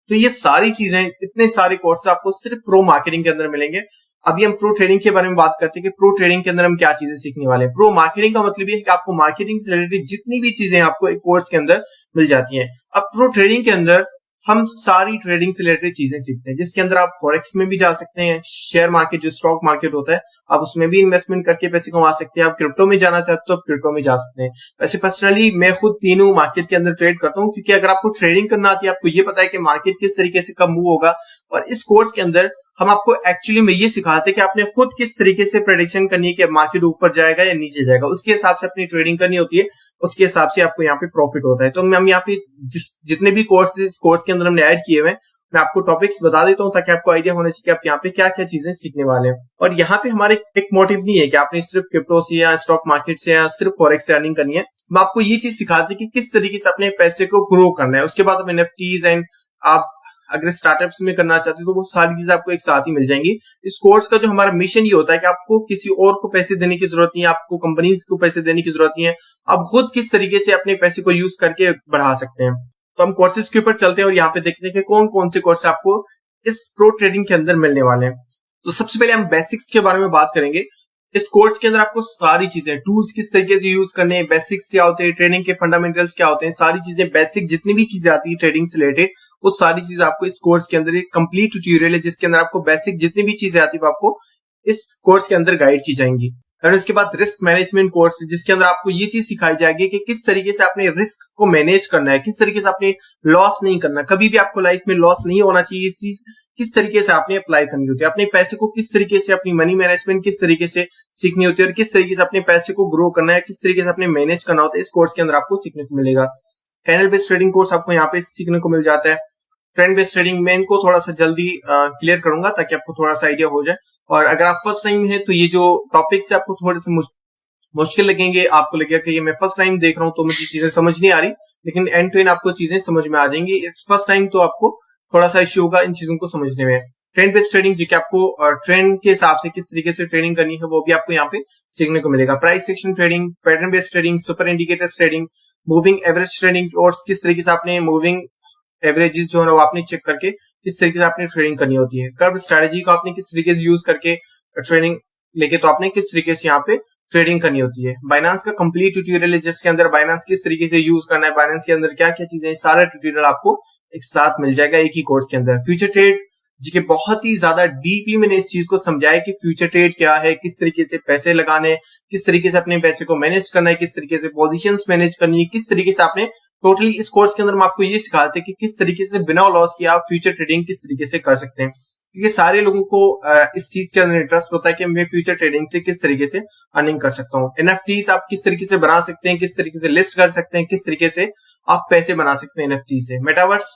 तो ये सारी चीजें, इतने सारे कोर्स आपको सिर्फ प्रो मार्केटिंग के अंदर मिलेंगे। अभी हम प्रो ट्रेडिंग के बारे में बात करते हैं कि प्रो ट्रेडिंग के अंदर हम क्या चीजें सीखने वाले हैं। प्रो मार्केटिंग का मतलब ये है कि आपको मार्केटिंग से रिलेटेड जितनी भी चीजें आपको एक कोर्स के अंदर मिल जाती हैं। अब प्रो ट्रेडिंग के अंदर हम सारी ट्रेडिंग से रिलेटेड चीजें सीखते हैं, जिसके अंदर आप फॉरेक्स में भी जा सकते हैं, शेयर मार्केट जो स्टॉक मार्केट होता है आप उसमें भी इन्वेस्टमेंट करके पैसे कमा सकते हैं। आप क्रिप्टो में जाना चाहते हो तो आप क्रिप्टो में जा सकते हैं। वैसे पर्सनली मैं खुद तीनों मार्केट के अंदर ट्रेड करता हूँ, क्योंकि अगर आपको ट्रेडिंग करना आती है, आपको ये पता है कि मार्केट किस तरीके से कब मूव होगा। और इस कोर्स के अंदर हम आपको एक्चुअली में ये सिखाते हैं कि आपने खुद किस तरीके से प्रेडिक्शन करनी है कि मार्केट ऊपर जाएगा या नीचे जाएगा, उसके हिसाब से अपनी ट्रेडिंग करनी होती है, उसके हिसाब से आपको यहाँ पे प्रॉफिट होता है। तो हम यहाँ पे जितने भी कोर्सेज कोर्स के अंदर हमने ऐड किए हुए हैं, मैं आपको टॉपिक्स बता देता हूँ ताकि आपको आइडिया होना चाहिए कि आप यहाँ पे क्या क्या चीजें सीखने वाले हैं। और यहाँ पे हमारे एक मोटिव नहीं है कि आपने सिर्फ क्रिप्टो से या स्टॉक मार्केट से या सिर्फ फॉरेक्स से अर्निंग करनी है। हम आपको ये चीज सिखाते हैं कि किस तरीके से अपने पैसे को ग्रो करना है। उसके बाद एनएफटीज एंड आप अगर स्टार्टअप्स में करना चाहते हो तो वो सारी चीजें आपको एक साथ ही मिल जाएंगी। इस कोर्स का जो हमारा मिशन ये होता है कि आपको किसी और को पैसे देने की जरूरत नहीं है, आपको कंपनीज को पैसे देने की जरूरत नहीं है, आप खुद किस तरीके से अपने पैसे को यूज करके बढ़ा सकते हैं। तो हम कोर्सेज के ऊपर चलते हैं और यहाँ पे देखते हैं कि कौन कौन से कोर्स आपको इस प्रो ट्रेडिंग के अंदर मिलने वाले हैं। तो सबसे पहले हम बेसिक्स के बारे में बात करेंगे। इस कोर्स के अंदर आपको सारी चीजें, टूल्स किस तरीके से यूज करने हैं, बेसिक्स क्या होते हैं, ट्रेडिंग के फंडामेंटल्स क्या होते हैं, सारी चीजें बेसिक जितनी भी चीजें आती है ट्रेडिंग से रिलेटेड वो सारी चीजें आपको इस कोर्स के अंदर एक कंप्लीट ट्यूटोरियल है जिसके अंदर आपको बेसिक जितनी भी चीजें आती है वो आपको इस कोर्स के अंदर गाइड की जाएंगी। और इसके बाद रिस्क मैनेजमेंट कोर्स जिसके अंदर आपको ये चीज सिखाई जाएगी कि किस तरीके से आपने रिस्क को मैनेज करना है, किस तरीके से आपने लॉस नहीं करना, कभी भी आपको लाइफ में लॉस नहीं होना चाहिए। इस चीज किस तरीके से आपने अप्लाई करनी होती है, अपने पैसे को किस तरीके से, अपनी मनी मैनेजमेंट किस तरीके से सीखनी होती है और किस तरीके से अपने पैसे को ग्रो करना है, किस तरीके से अपने मैनेज करना होता है, इस कोर्स के अंदर आपको सीखने को मिलेगा। कैनल बेस्ड ट्रेडिंग कोर्स आपको यहाँ पे सीखने को मिल जाता है। ट्रेंड बेस्ड ट्रेडिंग में इनको थोड़ा सा जल्दी क्लियर करूंगा ताकि आपको थोड़ा सा आइडिया हो जाए। और अगर आप फर्स्ट टाइम है तो ये जो टॉपिक्स है आपको थोड़े से मुश्किल लगेंगे, आपको लगेगा कि ये मैं फर्स्ट टाइम देख रहा हूँ तो मुझे चीजें समझ नहीं आ रही, लेकिन एंड टू एंड आपको चीजें समझ में आ जाएंगी। इट्स फर्स्ट टाइम तो आपको थोड़ा सा इश्यू होगा इन चीजों को समझने में। ट्रेंड बेस्ड ट्रेडिंग जो कि आपको ट्रेंड के हिसाब से किस तरीके से ट्रेडिंग करनी है वो भी आपको यहाँ पे सीखने को मिलेगा। Price section trading, pattern based trading, super indicators trading, moving average trading और किस तरीके से आपने मूविंग एवरेजेस जो है वो आपने चेक करके किस तरीके से आपने ट्रेडिंग करनी होती है। कर्व स्ट्रेटेजी को आपने किस तरीके से यूज करके ट्रेडिंग लेके तो आपने किस तरीके से यहाँ पे ट्रेडिंग करनी होती है। बाइनेंस का कंप्लीट ट्यूटोरियल है जिसके अंदर बाइनेंस किस तरीके से यूज करना है, बाइनेंस के अंदर क्या क्या चीजें, सारा ट्यूटोरियल आपको एक साथ मिल जाएगा एक ही कोर्स के अंदर। फ्यूचर ट्रेड जी के बहुत ही ज्यादा डीपली मैंने इस चीज को समझाया कि फ्यूचर ट्रेड क्या है, किस तरीके से पैसे लगाने, किस तरीके से अपने पैसे को मैनेज करना है, किस तरीके से पोजीशंस मैनेज करनी है, किस तरीके से आपने टोटली इस कोर्स के अंदर हम आपको ये सिखाते हैं कि किस तरीके से बिना लॉस किए आप फ्यूचर ट्रेडिंग किस तरीके से कर सकते हैं। क्योंकि सारे लोगों को इस चीज के अंदर इंटरेस्ट होता है कि मैं फ्यूचर ट्रेडिंग से किस तरीके से अर्निंग कर सकता हूँ। एनएफटीज आप किस तरीके से बना सकते हैं, किस तरीके से लिस्ट कर सकते हैं, किस तरीके से आप पैसे बना सकते हैं एनएफटी से। मेटावर्स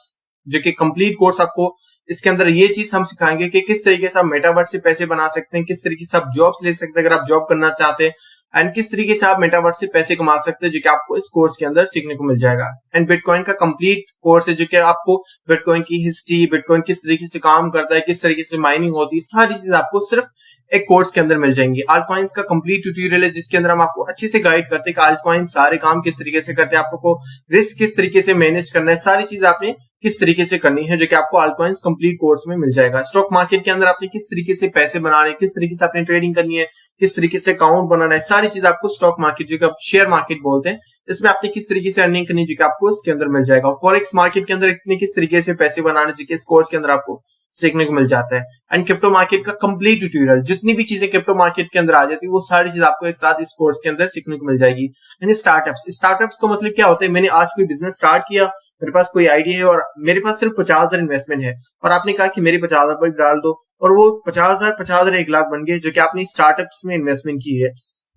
जो कि कंप्लीट कोर्स आपको इसके अंदर ये चीज हम सिखाएंगे कि किस तरीके से आप मेटावर्स से पैसे बना सकते हैं, किस तरीके से आप जॉब्स ले सकते हैं अगर आप जॉब करना चाहते हैं, एंड किस तरीके से आप मेटावर्स से पैसे कमा सकते हैं, जो कि आपको इस कोर्स के अंदर सीखने को मिल जाएगा। एंड बिटकॉइन का कंप्लीट कोर्स है जो कि आपको बिटकॉइन की हिस्ट्री, बिटकॉइन किस तरीके से काम करता है, किस तरीके से माइनिंग होती है, सारी चीज आपको सिर्फ एक कोर्स के अंदर मिल जाएंगी। आल्ट कॉइन्स का कंप्लीट ट्यूटोरियल है जिसके अंदर हम आपको अच्छे से गाइड करते हैं कि आल्ट कॉइन सारे काम किस तरीके से करते हैं, आपको रिस्क किस तरीके से मैनेज करना है, सारी चीज आपने किस तरीके से करनी है, जो कि आपको आल्ट कॉइन्स कंप्लीट कोर्स में मिल जाएगा। स्टॉक मार्केट के अंदर आपने किस तरीके से पैसे बनाने, किस तरीके से आपने ट्रेडिंग करनी है, किस तरीके से अकाउंट बनाना है, सारी चीज आपको स्टॉक मार्केट जो कि आप शेयर मार्केट बोलते हैं इसमें आपने किस तरीके से अर्निंग करनी है, जो कि आपको इसके अंदर मिल जाएगा। फॉरेक्स मार्केट के अंदर इतने किस तरीके से पैसे बनाने, जो कि इस कोर्स के अंदर आपको सीखने को मिल जाता है। एंड क्रिप्टो मार्केट का कंप्लीट ट्यूटोरियल, जितनी भी चीजें क्रिप्टो मार्केट के अंदर आ जाती है वो सारी चीज आपको एक साथ इस कोर्स के अंदर सीखने को मिल जाएगी। यानी स्टार्टअप्स का मतलब क्या होता है, मैंने आज कोई बिजनेस स्टार्ट किया मेरे पास कोई आइडिया है और मेरे पास सिर्फ 50,000 इन्वेस्टमेंट है और आपने कहा कि मेरे 50,000 पर डाल दो, और वो 50,000 1 लाख बन गए जो कि आपने स्टार्टअप्स में इन्वेस्टमेंट की है।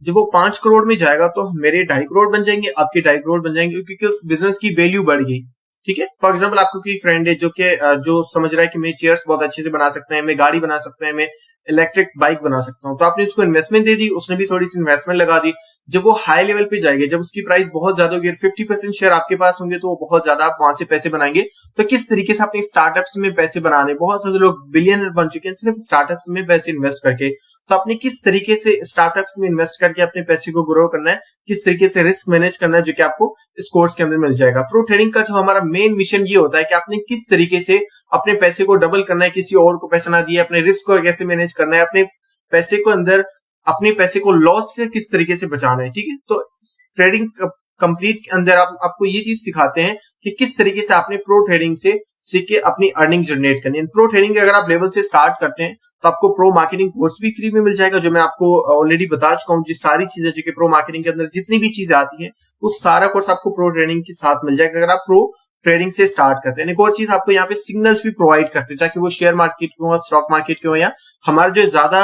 जब वो 5 करोड़ में जाएगा तो मेरे 2.5 करोड़ बन जाएंगे, आपके 2.5 करोड़ बन जाएंगे, क्योंकि उस बिजनेस की वैल्यू बढ़ गई। ठीक है, फॉर एग्जाम्पल आपको कोई फ्रेंड है जो समझ रहा है कि मैं चेयर्स बहुत अच्छे से बना सकते हैं, मैं गाड़ी बना सकता है, मैं इलेक्ट्रिक बाइक बना सकता हूँ, तो आपने उसको इन्वेस्टमेंट दे दी, उसने भी थोड़ी सी इन्वेस्टमेंट लगा दी। जब वो हाई लेवल पे जाएगी, जब उसकी प्राइस बहुत ज्यादा होगी, 50% शेयर आपके पास होंगे, तो वो बहुत ज्यादा आप वहां से पैसे बनाएंगे। तो किस तरीके से अपने स्टार्टअप्स में पैसे बनाने, बहुत सारे लोग बिलियनर बन चुके हैं सिर्फ स्टार्टअप्स में पैसे इन्वेस्ट करके। तो आपने किस तरीके से स्टार्टअप्स में इन्वेस्ट करके अपने पैसे को ग्रो करना है, किस तरीके से रिस्क मैनेज करना है, जो कि आपको इस कोर्स के अंदर मिल जाएगा। प्रो ट्रेडिंग का जो हमारा मेन मिशन ये होता है कि आपने किस तरीके से अपने पैसे को डबल करना है, किसी और को पैसा ना दिए, अपने रिस्क को कैसे मैनेज करना है, अपने पैसे को अंदर अपने पैसे को लॉस से किस तरीके से बचाना है। ठीक है, तो ट्रेडिंग कंप्लीट के अंदर आपको ये चीज सिखाते हैं कि किस तरीके से आपने प्रो ट्रेडिंग से सीख के अपनी अर्निंग जनरेट करनी है। प्रो ट्रेडिंग अगर आप लेवल से स्टार्ट करते हैं तो आपको प्रो मार्केटिंग कोर्स भी फ्री में मिल जाएगा, जो मैं आपको ऑलरेडी बता चुका हूँ। जिस सारी चीजें जो कि प्रो मार्केटिंग के अंदर जितनी भी चीजें आती हैं, उस सारा कोर्स आपको प्रो ट्रेडिंग के साथ मिल जाएगा अगर आप प्रो ट्रेडिंग से स्टार्ट करते हैं। एक और चीज आपको यहाँ पे सिग्नल्स भी प्रोवाइड करते हैं, चाहे वो शेयर मार्केट के हो, स्टॉक मार्केट के हो, या हमारे जो ज्यादा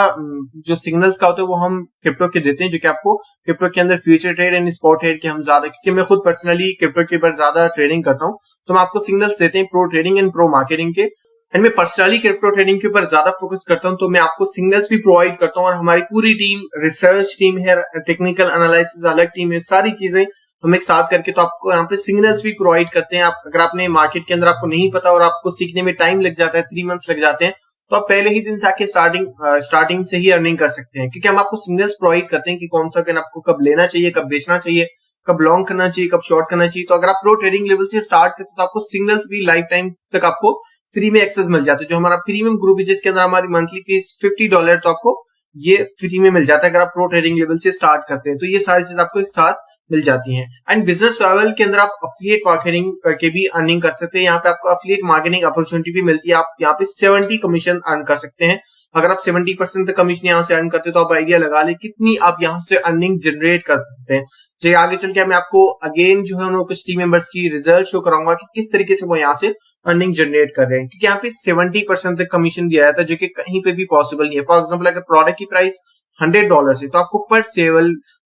जो सिग्नल्स का होता है वो हम क्रिप्टो के देते हैं, जो कि आपको क्रिप्टो के अंदर future trade and spot trade के हम ज्यादा, क्योंकि मैं खुद पर्सनली क्रिप्टो के ऊपर ज्यादा ट्रेडिंग करता हूँ, तो हम आपको सिग्नल्स देते हैं pro trading and pro marketing के। एंड मैं पर्सनली क्रिप्टो ट्रेडिंग के ऊपर ज्यादा फोकस करता हूँ, तो मैं आपको सिग्नल्स भी प्रोवाइड करता हूँ। और हमारी पूरी टीम, रिसर्च टीम है, टेक्निकल एनालिसिस अलग टीम है, सारी चीजें हम एक साथ करके तो आपको यहाँ पे सिग्नल्स भी प्रोवाइड करते हैं। आप अगर आपने मार्केट के अंदर आपको नहीं पता और आपको सीखने में टाइम लग जाता है, 3 मंथ्स लग जाते हैं, तो आप पहले ही दिन से आके स्टार्टिंग से ही अर्निंग कर सकते हैं, क्योंकि हम आपको सिग्नल्स प्रोवाइड करते हैं कि कौन सा कॉइन आपको कब लेना चाहिए, कब बेचना चाहिए, कब लॉन्ग करना चाहिए, कब शॉर्ट करना चाहिए। तो अगर आप प्रो ट्रेडिंग लेवल से स्टार्ट करते तो आपको सिग्नल्स भी लाइफ टाइम तक आपको फ्री में एक्सेस मिल जाते हैं। जो हमारा प्रीमियम ग्रुप है जिसके अंदर हमारी मंथली फीस $50, तो आपको ये फ्री में मिल जाता है अगर आप प्रो ट्रेडिंग लेवल से स्टार्ट करते हैं। तो ये सारी चीज आपको एक साथ मिल जाती हैं। एंड बिजनेस लेवल के अंदर आप अफिलिएट मार्केटिंग करके भी अर्निंग कर सकते हैं। यहाँ पे आपको अफिलिएट मार्केटिंग अपॉर्चुनिटी भी मिलती है। आप यहाँ पे 70 कमीशन अर्न कर सकते हैं। अगर आप 70% तक कमीशन यहाँ से अर्न करते हैं तो आप आइडिया लगा ले कितनी आप यहाँ से अर्निंग जनरेट कर सकते हैं। जो आगे चल के मैं आपको अगेन जो है उन कुछ टीम मेंबर्स की रिजल्ट शो कराऊंगा कि किस तरीके से वो यहाँ से अर्निंग जनरेट कर रहे हैं, क्योंकि यहाँ पे 70% तक कमीशन दिया जाता है, जो कि कहीं पे भी पॉसिबल नहीं है। फॉर एग्जाम्पल अगर प्रोडक्ट की प्राइस $100 है तो आपको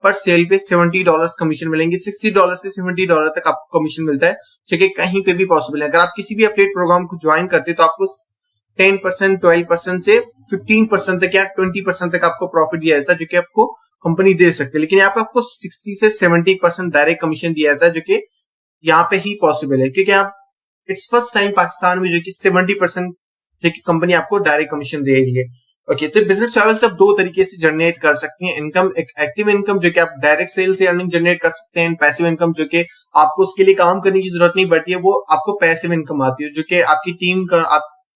पर सेल पे $70 कमीशन मिलेंगे। $60 से $70 तक आपको कमीशन मिलता है, जो कि कहीं पे भी पॉसिबल है। अगर आप किसी भी एफिलिएट प्रोग्राम को ज्वाइन करते हैं तो आपको 10%, 12% से 15% तक या 20% तक आपको प्रॉफिट दिया जाता है, जो कि आपको कंपनी दे सकती है। लेकिन यहाँ पे आपको 60 से 70% डायरेक्ट कमीशन दिया जाता है, जो कि यहाँ पे ही पॉसिबल है, क्योंकि आप इट्स फर्स्ट टाइम पाकिस्तान में जो कि 70% जो कि कंपनी आपको डायरेक्ट कमीशन दे रही है। ओके, तो बिजनेस ट्रैवल से आप 2 तरीके से जनरेट कर सकते हैं इनकम। एक एक्टिव इनकम जो कि आप डायरेक्ट सेल से अर्निंग जनरेट कर सकते हैं, पैसिव इनकम जो कि आपको उसके लिए काम करने की जरूरत नहीं पड़ती है, वो आपको पैसिव इनकम आती है, जो कि आपकी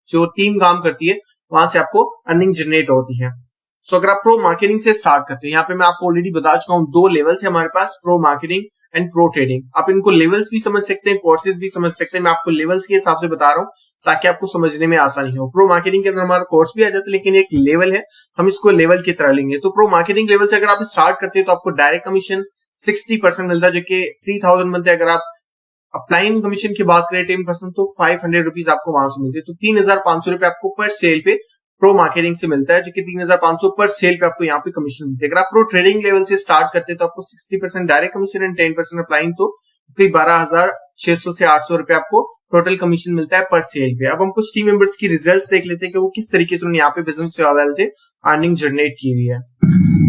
जो टीम काम करती है वहां से आपको अर्निंग जनरेट होती है। सो अगर आप प्रो मार्केटिंग से स्टार्ट करते हैं, यहाँ पे मैं आपको ऑलरेडी बता चुका हूँ 2 लेवल्स है हमारे पास, pro marketing and pro trading. आप इनको लेवल्स भी समझ सकते हैं, कोर्सेज भी समझ सकते हैं। मैं आपको लेवल्स के हिसाब से बता रहा हूँ ताकि आपको समझने में आसानी हो। प्रो मार्केटिंग के अंदर हमारा कोर्स भी आ जाता है, लेकिन एक लेवल है, हम इसको लेवल की तरह लेंगे। तो प्रो मार्केटिंग लेवल से अगर आप स्टार्ट करते हैं तो आपको डायरेक्ट कमीशन 60% मिलता है, जो कि 3000 बनते हैं। अगर आप अपलाइन कमीशन की बात करें 10%, तो 500 रुपीज आपको वहां से मिलते हैं। तो 3500 रुपए आपको पर सेल पे प्रो मार्केटिंग से मिलता है, जो कि 3500 पर सेल पे आपको यहाँ पे कमीशन मिलती है। अगर आप प्रो ट्रेडिंग लेवल से स्टार्ट करते हैं तो आपको 60% डायरेक्ट कमीशन एंड 10% अपलाइन, तो 12,600 से 800 रुपए आपको टोटल कमीशन मिलता है पर सेल पे। अब हम कुछ टीम मेंबर्स की रिजल्ट्स देख लेते हैं कि वो किस तरीके से उन्होंने यहाँ पे बिजनेस ट्रैवल से अर्निंग जनरेट की हुई है।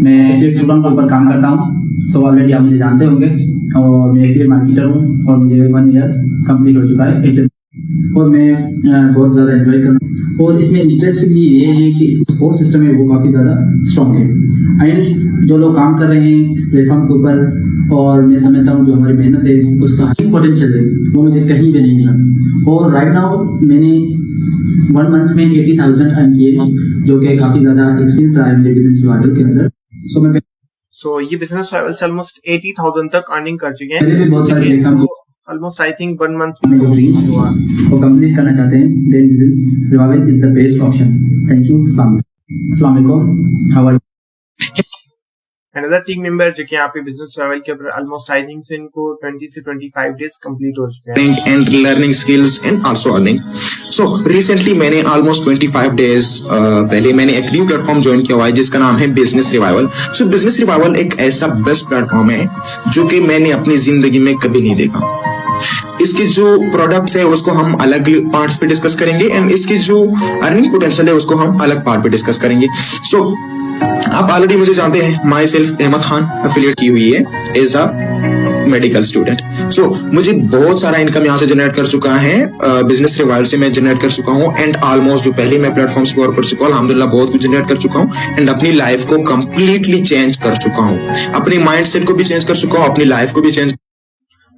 मैं एफिलिएट प्रोग्राम के ऊपर काम करता हूँ, सो ऑलरेडी आप मुझे जानते होंगे, और मैं एफिलिएट मार्केटर हूँ और मुझे 1 ईयर कंप्लीट हो चुका है एफिलिएट, और मैं बहुत ज़्यादा एंजॉय कर रहा हूँ। और इसमें इंटरेस्टिंग ये है कि इस सपोर्ट सिस्टम है वो काफ़ी ज़्यादा स्ट्रॉन्ग है। एंड जो लोग काम कर रहे हैं इस प्लेटफॉर्म के ऊपर, और मैं समझता हूँ जो हमारी मेहनत है उसका पोटेंशियल है वो मुझे कहीं भी नहीं मिला। और राइट नाउ मैंने 1 मंथ में 80,000 अर्न किए, जो कि काफ़ी ज़्यादा एक्सपीरियंस रहा है मेरे बिजनेस ट्रैवल के अंदर। सो ये बिजनेस ट्रैवल से ऑलमोस्ट 80,000 तक अर्निंग कर चुके हैं। मैंने भी बहुत सारे platform almost I think 1 month में जो ड्रीम्स को कंप्लीट करना चाहते हैं, then business travel is the best option. Thank you. अस्सलाम वालेकुम, how are you? Another team member जो कि यहाँ पे बिजनेस ट्रैवल के ऊपर ऑलमोस्ट आई थिंक से इनको 20 से 25 डेज कंप्लीट हो चुके हैं and learning skills and also earning. So recently मैंने ऑलमोस्ट 25 डेज पहले मैंने एक न्यू प्लेटफॉर्म ज्वाइन किया हुआ है जिसका नाम है बिजनेस रिवाइवल। सो बिजनेस रिवाइवल एक ऐसा बेस्ट प्लेटफॉर्म है जो कि मैंने अपनी जिंदगी में कभी नहीं देखा। इसके जो प्रोडक्ट्स है उसको हम अलग पार्ट्स पे डिस्कस करेंगे एंड इसके जो अर्निंग पोटेंशियल है उसको हम अलग पार्ट पे डिस्कस करेंगे। सो आप ऑलरेडी मुझे जानते हैं, myself Ahmed Khan affiliate की हुई है as a medical student. So मुझे बहुत सारा इनकम यहाँ से जनरेट कर चुका है, बिजनेस रिवाइवल से मैं जनरेट कर चुका हूँ एंड ऑलमोस्ट जो पहले मैं प्लेटफॉर्म्स पर कर चुका हूँ अल्हम्दुलिल्लाह बहुत कुछ जनरेट कर चुका हूँ एंड अपनी लाइफ को कंप्लीटली चेंज कर चुका हूँ, अपने माइंड सेट को भी चेंज कर चुका हूँ, अपनी लाइफ को भी चेंज।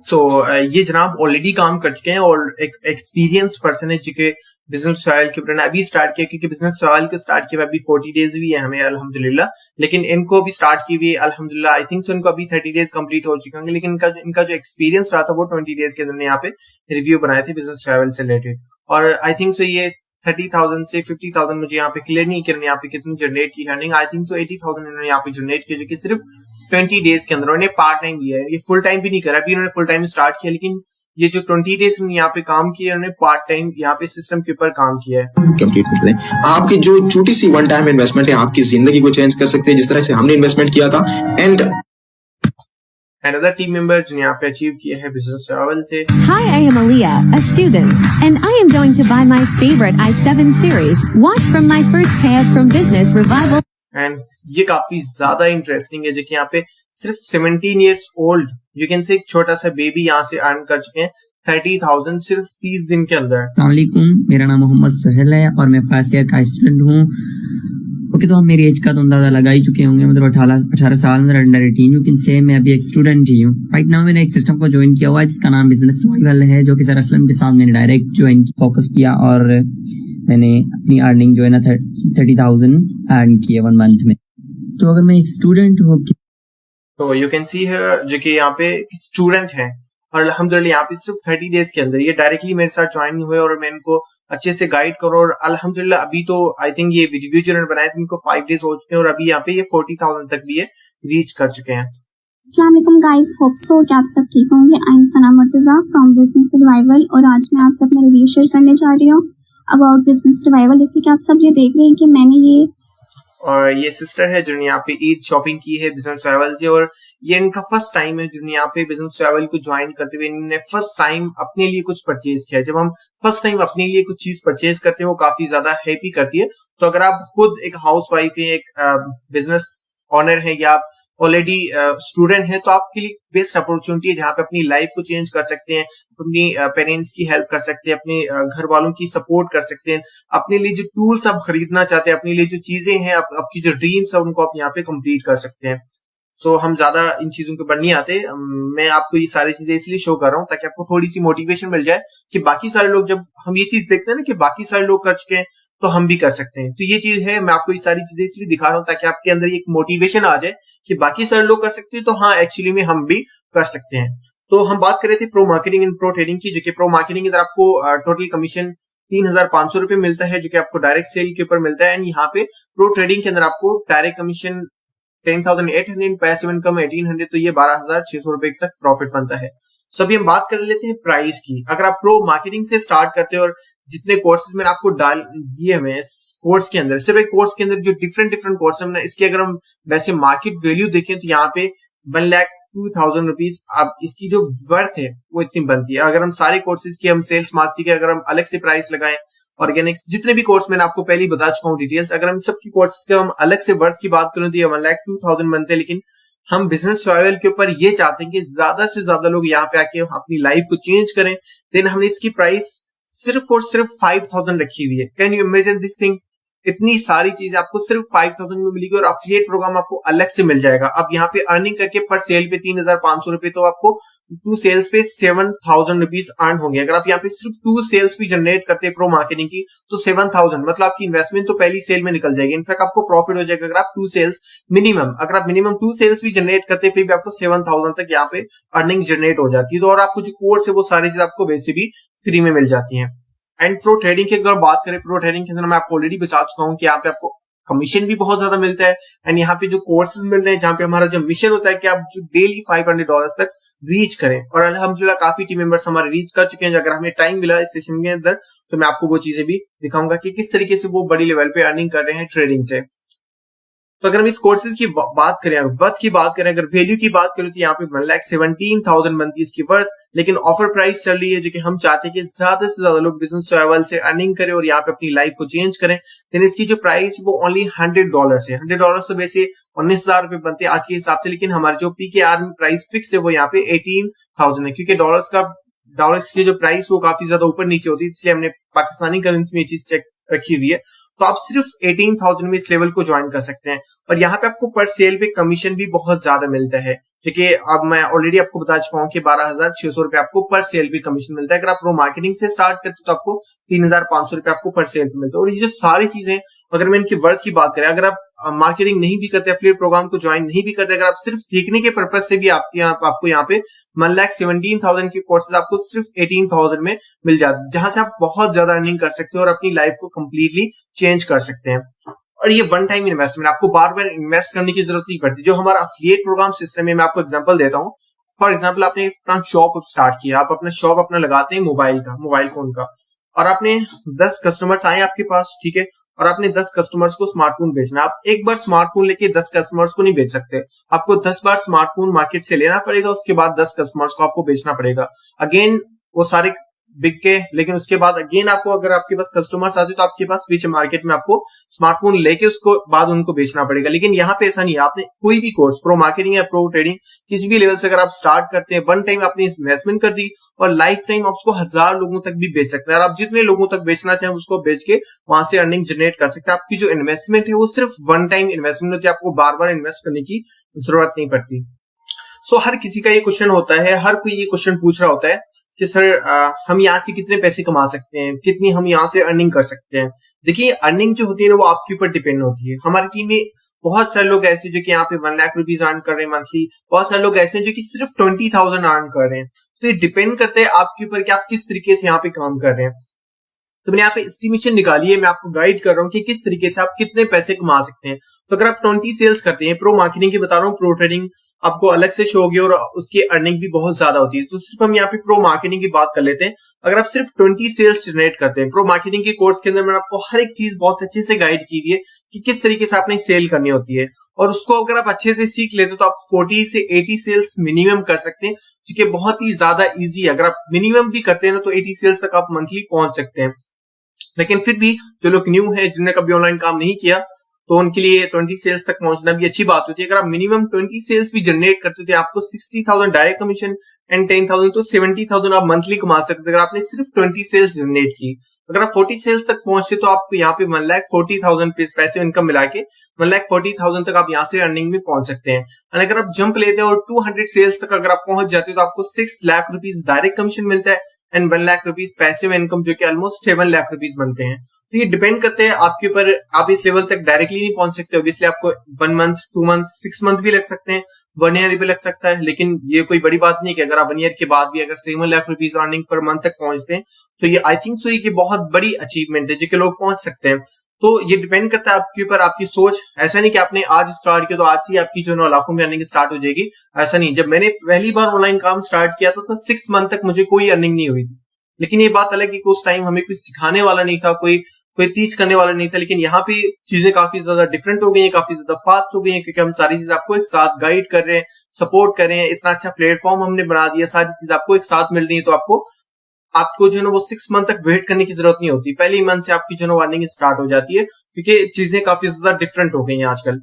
सो ये जनाब ऑलरेडी काम कर चुके हैं और एक एक्सपीरियंस पर्सन है जो कि बिजनेस ट्रायल के ऊपर अभी स्टार्ट किया, क्योंकि बिजनेस ट्रायल को स्टार्ट किया अभी 40 डेज हुई है हमें अल्हम्दुलिल्लाह, लेकिन इनको अभी स्टार्ट की हुई अल्हम्दुलिल्लाह आई थिंक सो इनको अभी 30 डेज कंप्लीट हो चुके होंगे, लेकिन इनका जो एक्सपीरियंस रहा था वो 20 डेज के अंदर यहाँ पे रिव्यू बनाए थे बिजनेस ट्रैवल से रिलेटेड। और आई थिंक सो ये 30,000 से 50,000 मुझे यहाँ पे क्लियर नहीं किया यहाँ पे कितनी जनरेट की अर्निंग। आई थिंक सो 80,000 इन्होंने यहाँ पे जनरेट किया जो कि सिर्फ 20 डेज के अंदर। उन्होंने पार्ट टाइम लिया है, ये फुल टाइम भी नहीं करा, अभी उन्होंने फुल टाइम स्टार्ट किया, लेकिन ये जो 20 डेज यहाँ पे काम किया उन्होंने पार्ट टाइम यहाँ पे सिस्टम के ऊपर काम किया है। कंप्लीट कर लें, आपकी जो छोटी सी वन टाइम इन्वेस्टमेंट है आपकी जिंदगी को चेंज कर सकते हैं जिस तरह से हमने इन्वेस्टमेंट किया था। एंड Another team member जिन्हें यहाँ पे अचीव किया है बिजनेस ट्रैवल से। Hi, I am Aaliyah, a student, and I am going to buy my favorite i7 series. Watch from my first payout from Business Revival. And ये काफी ज्यादा इंटरेस्टिंग है जो कि यहाँ पे सिर्फ 17 years old you can say एक छोटा सा बेबी यहाँ से अर्न कर चुके हैं 30,000 सिर्फ 30 दिन के अंदर। अस्सलाम वालेकुम, मेरा नाम मोहम्मद सुहेल है और मैं फर्स्ट ईयर का स्टूडेंट हूँ। ओके, तो हम मेरी एज का तो अंदाजा लगा ही चुके होंगे, मतलब 18 साल में अंडर 18 यू कैन से मैं अभी एक स्टूडेंट ही हूँ। राइट नाउ मैंने एक सिस्टम को ज्वाइन किया हुआ है जिसका नाम बिजनेस रिवाइवल है, जो कि सर असलम के साथ मैंने डायरेक्ट ज्वाइन फोकस किया और मैंने अपनी अर्निंग जो है ना 30,000 अर्न किया 1 मंथ में। तो अगर मैं एक स्टूडेंट हूँ तो यू कैन सी है जो कि यहाँ पे स्टूडेंट है और अल्हम्दुलिल्लाह यहाँ पे सिर्फ 30 डेज के अंदर ये डायरेक्टली मेरे साथ ज्वाइन हुए और मैं इनको अच्छे से गाइड करो और अल्हम्दुलिल्लाह अभी तो आई थिंक ये वीडियो जो उन्होंने बनाया था इनको 5 डेज हो चुके हैं और अभी यहाँ पे ये 40,000 तक भी ये रीच कर चुके हैं। अस्सलाम वालेकुम गाइस, होप सो कि आप सब ठीक होंगे। I am Sana Murtaza from business revival और आज मैं आप सब में रिव्यू शेयर करने जा रही हूँ अबाउट बिजनेस रिवाइवल। जैसे कि आप सब ये देख रहे हैं कि मैंने ये और ये सिस्टर है जिन्होंने यहाँ पे ईद शॉपिंग की है बिजनेस ट्रैवल से और ये इनका फर्स्ट टाइम है जिन्होंने यहाँ पे बिजनेस ट्रैवल को ज्वाइन करते हुए इन्होंने फर्स्ट टाइम अपने लिए कुछ परचेज किया है। जब हम फर्स्ट टाइम अपने लिए कुछ चीज परचेज करते हैं वो काफी ज्यादा हैप्पी करती है। तो अगर आप खुद एक हाउस वाइफ है, एक बिजनेस ऑनर है या ऑलरेडी स्टूडेंट है तो आपके लिए बेस्ट अपॉर्चुनिटी है जहाँ पे अपनी लाइफ को चेंज कर सकते हैं, अपनी पेरेंट्स की हेल्प कर सकते हैं, अपने घर वालों की सपोर्ट कर सकते हैं, अपने लिए जो टूल्स आप खरीदना चाहते हैं, अपने लिए जो चीजें हैं, आपकी जो ड्रीम्स है उनको आप यहाँ पे कंप्लीट कर सकते हैं। सो हम ज्यादा इन चीजों के ऊपर नहीं आते, मैं आपको ये सारी चीजें इसलिए शो कर रहा हूँ ताकि आपको थोड़ी सी मोटिवेशन मिल जाए कि बाकी सारे लोग, जब हम ये चीज देखते हैं ना कि बाकी सारे लोग कर चुके हैं तो हम भी कर सकते हैं। तो ये चीज है, मैं आपको ये सारी चीजें इसलिए दिखा रहा हूँ ताकि आपके अंदर एक मोटिवेशन आ जाए कि बाकी सारे लोग कर सकते हैं तो हाँ एक्चुअली में हम भी कर सकते हैं। तो हम बात कर रहे थे pro marketing and pro trading की, जो कि प्रो मार्केटिंग के अंदर आपको टोटल कमीशन 3,500 रुपए मिलता है जो कि आपको डायरेक्ट सेल के ऊपर मिलता है। एंड यहाँ पे प्रो ट्रेडिंग के अंदर आपको डायरेक्ट कमीशन 10,800, पैसिव इनकम 1,800, तो ये 12,600 रुपए तक प्रॉफिट बनता है। सो अभी हम बात कर लेते हैं प्राइस की। अगर आप प्रो मार्केटिंग से स्टार्ट करते हो और जितने कोर्सेज मैंने आपको डाल दिए हुए हैं कोर्स के अंदर, सिर्फ एक कोर्स के अंदर जो डिफरेंट कोर्स है, इसकी अगर हम वैसे मार्केट वैल्यू देखें तो यहाँ पे 1,02,000 रुपीज अब इसकी जो वर्थ है वो इतनी बनती है। अगर हम सारे कोर्सेज की, हम सेल्स मार्केटिंग के अगर हम अलग से प्राइस लगाएं, ऑर्गेनिक्स, जितने भी कोर्स मैंने आपको पहले ही बता चुका हूँ डिटेल्स, अगर हम सबकी कोर्सेज के हम अलग से वर्थ की बात करें तो ये 1,02,000 बनते हैं। लेकिन हम बिजनेस सर्वाइवल के ऊपर ये चाहते हैं कि ज्यादा से ज्यादा लोग यहाँ पे आके अपनी लाइफ को चेंज करें, देन हमने इसकी प्राइस सिर्फ और सिर्फ 5,000 रखी हुई है। Can you imagine this thing? इतनी सारी चीजें आपको सिर्फ 5,000 में मिलेगी और अफिलिएट प्रोग्राम आपको अलग से मिल जाएगा। अब यहाँ पे अर्निंग करके पर सेल पे 3,500 रुपए, तो आपको 2 सेल्स पे 7,000 रुपीज अर्न होंगे। अगर आप यहाँ पे सिर्फ 2 सेल्स भी जनरेट करते हैं प्रो मार्केटिंग की तो 7,000, मतलब आपकी इन्वेस्टमेंट तो पहली सेल में निकल जाएगी। इनफैक्ट आपको प्रॉफिट हो जाएगा अगर आप 2 सेल्स मिनिमम, अगर आप मिनिमम 2 सेल्स भी जनरेट करते हैं फिर भी आपको 7,000 तक यहाँ पे अर्निंग जनरेट हो जाती है। तो और आपको जो कोर्स है वो सारी चीज आपको वैसे भी फ्री में मिल जाती है। एंड प्रो ट्रेडिंग की अगर बात करें, प्रो ट्रेडिंग के अंदर मैं आपको ऑलरेडी बता चुका हूँ कि यहाँ पे आपको कमीशन भी बहुत ज्यादा मिलता है, एंड यहाँ पे जो कोर्सेज मिल रहे हैं जहाँ पे हमारा जो मिशन होता है कि आप जो डेली $500 तक रीच करें, और अल्हम्दुलिल्लाह काफी टीम मेंबर्स हमारे रीच कर चुके हैं। अगर हमें टाइम मिला इस सेशन के अंदर तो मैं आपको वो चीजें भी दिखाऊंगा कि किस तरीके से वो बड़ी लेवल पे अर्निंग कर रहे हैं ट्रेडिंग से। तो अगर हम इस कोर्सेज की बात करें, वर्थ की बात करें, अगर वैल्यू की बात करें तो यहाँ पे 1,17,000 बनती है इसकी वर्थ, लेकिन ऑफर प्राइस चल रही है जो कि हम चाहते हैं कि ज्यादा से ज्यादा लोग बिजनेस सर्वाइवल से अर्निंग करें और यहाँ पे अपनी लाइफ को चेंज करें। लेकिन इसकी जो प्राइस वो ओनली $100 है। $100 तो वैसे 19,000 रुपए बनते हैं आज के हिसाब से, लेकिन हमारे जो PKR में प्राइस फिक्स है वो यहाँ पे 18,000 है, क्योंकि डॉलर्स की जो प्राइस वो काफी ज्यादा ऊपर नीचे होती है, इसलिए हमने पाकिस्तानी करेंसी में ये चीज चेक रखी हुई है। तो आप सिर्फ 18,000 में इस लेवल को ज्वाइन कर सकते हैं, और यहाँ पे आपको पर सेल पे कमीशन भी बहुत ज्यादा मिलता है, क्योंकि अब मैं ऑलरेडी आपको बता चुका हूँ कि 12,600 रुपए आपको पर सेल पे कमीशन मिलता है। अगर आप प्रो मार्केटिंग से स्टार्ट करते हो तो आपको 3,500 रुपए आपको पर सेल पे मिलता है। और ये जो सारी चीजें, अगर मैं इनकी वर्थ की बात करें, अगर आप मार्केटिंग नहीं भी करते, एफिलिएट प्रोग्राम को ज्वाइन नहीं भी करते, अगर आप सिर्फ सीखने के पर्पज से भी आपको यहाँ पे 1,17,000 के कोर्सेज आपको सिर्फ 18,000 में मिल जाते हैं, जहां से आप बहुत ज्यादा अर्निंग कर सकते हो और अपनी लाइफ को कंप्लीटली चेंज कर सकते हैं। और ये वन टाइम इन्वेस्टमेंट, आपको बार बार इन्वेस्ट करने की जरूरत नहीं पड़ती। जो हमारा एफिलिएट प्रोग्राम सिस्टम है, मैं आपको एग्जांपल देता हूँ। फॉर एग्जांपल आपने अपना शॉप स्टार्ट किया, आप अपना शॉप अपना लगाते हैं मोबाइल फोन का, और आपने 10 कस्टमर्स आए आपके पास, ठीक है, और आपने 10 कस्टमर्स को स्मार्टफोन बेचना। आप एक बार स्मार्टफोन लेके 10 कस्टमर्स को नहीं बेच सकते, आपको 10 बार स्मार्टफोन मार्केट से लेना पड़ेगा, उसके बाद 10 कस्टमर्स को आपको बेचना पड़ेगा। अगेन वो सारे बिक के, लेकिन उसके बाद अगेन आपको, अगर आपके पास कस्टमर्स आते तो आपके पास पीछे मार्केट में आपको स्मार्टफोन लेके उसको बाद उनको बेचना पड़ेगा। लेकिन यहाँ पे ऐसा नहीं है। आपने कोई भी कोर्स, प्रो मार्केटिंग या प्रो ट्रेडिंग, किसी भी लेवल से अगर आप स्टार्ट करते हैं, वन टाइम आपने इन्वेस्टमेंट कर दी और लाइफ टाइम आप उसको 1000 लोगों तक भी बेच सकते हैं, और आप जितने लोगों तक बेचना चाहें उसको बेच के वहां से अर्निंग जनरेट कर सकते हैं। आपकी जो इन्वेस्टमेंट है वो सिर्फ वन टाइम इन्वेस्टमेंट होती है, आपको बार बार इन्वेस्ट करने की जरूरत नहीं पड़ती। सो हर किसी का ये क्वेश्चन होता है, हर कोई ये क्वेश्चन पूछ रहा होता है कि सर हम यहाँ से कितने पैसे कमा सकते हैं, कितनी हम यहाँ से अर्निंग कर सकते हैं। देखिए, अर्निंग जो होती है ना वो आपके ऊपर डिपेंड होती है। हमारी टीम में बहुत सारे लोग ऐसे जो कि यहाँ पे 1 लाख रुपीज अर्न कर रहे हैं मंथली, बहुत सारे लोग ऐसे हैं जो कि सिर्फ 20,000 अर्न कर रहे हैं। तो ये डिपेंड करता है आपके ऊपर कि आप किस तरीके से यहाँ पे काम कर रहे हैं। तो मैंने यहाँ पे एस्टिमेशन निकाली है, मैं आपको गाइड कर रहा हूँ कि किस तरीके से आप कितने पैसे कमा सकते हैं। तो अगर आप 20 सेल्स करते हैं, प्रो मार्केटिंग की बता रहा हूँ, प्रो ट्रेडिंग आपको अलग से शो होगी और उसकी अर्निंग भी बहुत ज्यादा होती है। तो सिर्फ हम यहाँ पे प्रो मार्केटिंग की बात कर लेते हैं। अगर आप सिर्फ 20 सेल्स जनरेट करते हैं, प्रो मार्केटिंग के कोर्स के अंदर मैंने आपको हर एक चीज बहुत अच्छे से गाइड की है कि किस तरीके से आपने सेल करनी होती है, और उसको अगर आप अच्छे से सीख लेते हो तो आप 40 से 80 सेल्स मिनिमम कर सकते हैं, जो कि बहुत ही ज्यादा इजी है। अगर आप मिनिमम भी करते हैं ना तो 80 सेल्स तक आप मंथली पहुंच सकते हैं। लेकिन फिर भी जो लोग न्यू है, जिन्होंने कभी ऑनलाइन काम नहीं किया, तो उनके लिए 20 सेल्स तक पहुंचना भी अच्छी बात होती है। अगर आप मिनिमम 20 सेल्स भी जनरेट करते थे, आपको 60,000 डायरेक्ट कमीशन एंड 10,000 तो 70,000 आप मंथली कमा सकते हैं, अगर आपने सिर्फ 20 सेल्स जनरेट की। अगर आप 40 सेल्स तक पहुंचते तो आपको यहाँ पे 1,40,000 पैसे इनकम मिला के 1,40,000 तक आप यहाँ से अर्निंग में पहुंच सकते हैं। और अगर आप जंप लेते हैं और 200 सेल्स तक अगर आप पहुंच जाते हो तो आपको 6 लाख रुपीज डायरेक्ट कमीशन मिलता है and 1 lakh rupees passive income, जो कि ऑलमोस्ट 7 लाख रुपीज बनते हैं। तो ये डिपेंड करते हैं आपके ऊपर, आप इस लेवल तक डायरेक्टली नहीं पहुंच सकते, ऑब्वियसली आपको 1 मंथ, 2 मंथ, 6 मंथ भी लग सकते हैं, 1 ईयर भी लग सकता है। लेकिन ये कोई बड़ी बात नहीं कि अगर आप 1 ईयर के बाद भी अगर 7 lakh rupees earning per month तक पहुंचते हैं तो ये आई थिंक सो ये बहुत बड़ी अचीवमेंट है जो कि लोग पहुंच सकते हैं। तो ये डिपेंड करता है आपके ऊपर, आपकी सोच। ऐसा नहीं कि आपने आज स्टार्ट किया तो आज ही आपकी जो 9 लाखों में अर्निंग स्टार्ट हो जाएगी, ऐसा नहीं। जब मैंने पहली बार ऑनलाइन काम स्टार्ट किया तो 6 मंथ तक मुझे कोई अर्निंग नहीं हुई थी। लेकिन ये बात अलग है कि उस टाइम हमें कोई सिखाने वाला नहीं था, कोई टीच करने वाला नहीं था। लेकिन यहाँ पे चीजें काफी ज्यादा डिफरेंट हो गई हैं, काफी ज्यादा फास्ट हो गई हैं, क्योंकि हम सारी चीज आपको एक साथ गाइड कर रहे हैं, सपोर्ट कर रहे हैं। इतना अच्छा प्लेटफॉर्म हमने बना दिया, सारी चीज आपको एक साथ मिल रही है। तो आपको जो है ना वो 6 मंथ तक वेट करने की जरूरत नहीं होती, पहले ही मंथ से आपकी जो है अर्निंग स्टार्ट हो जाती है, क्योंकि चीजें काफी ज्यादा डिफरेंट हो गई हैं आजकल।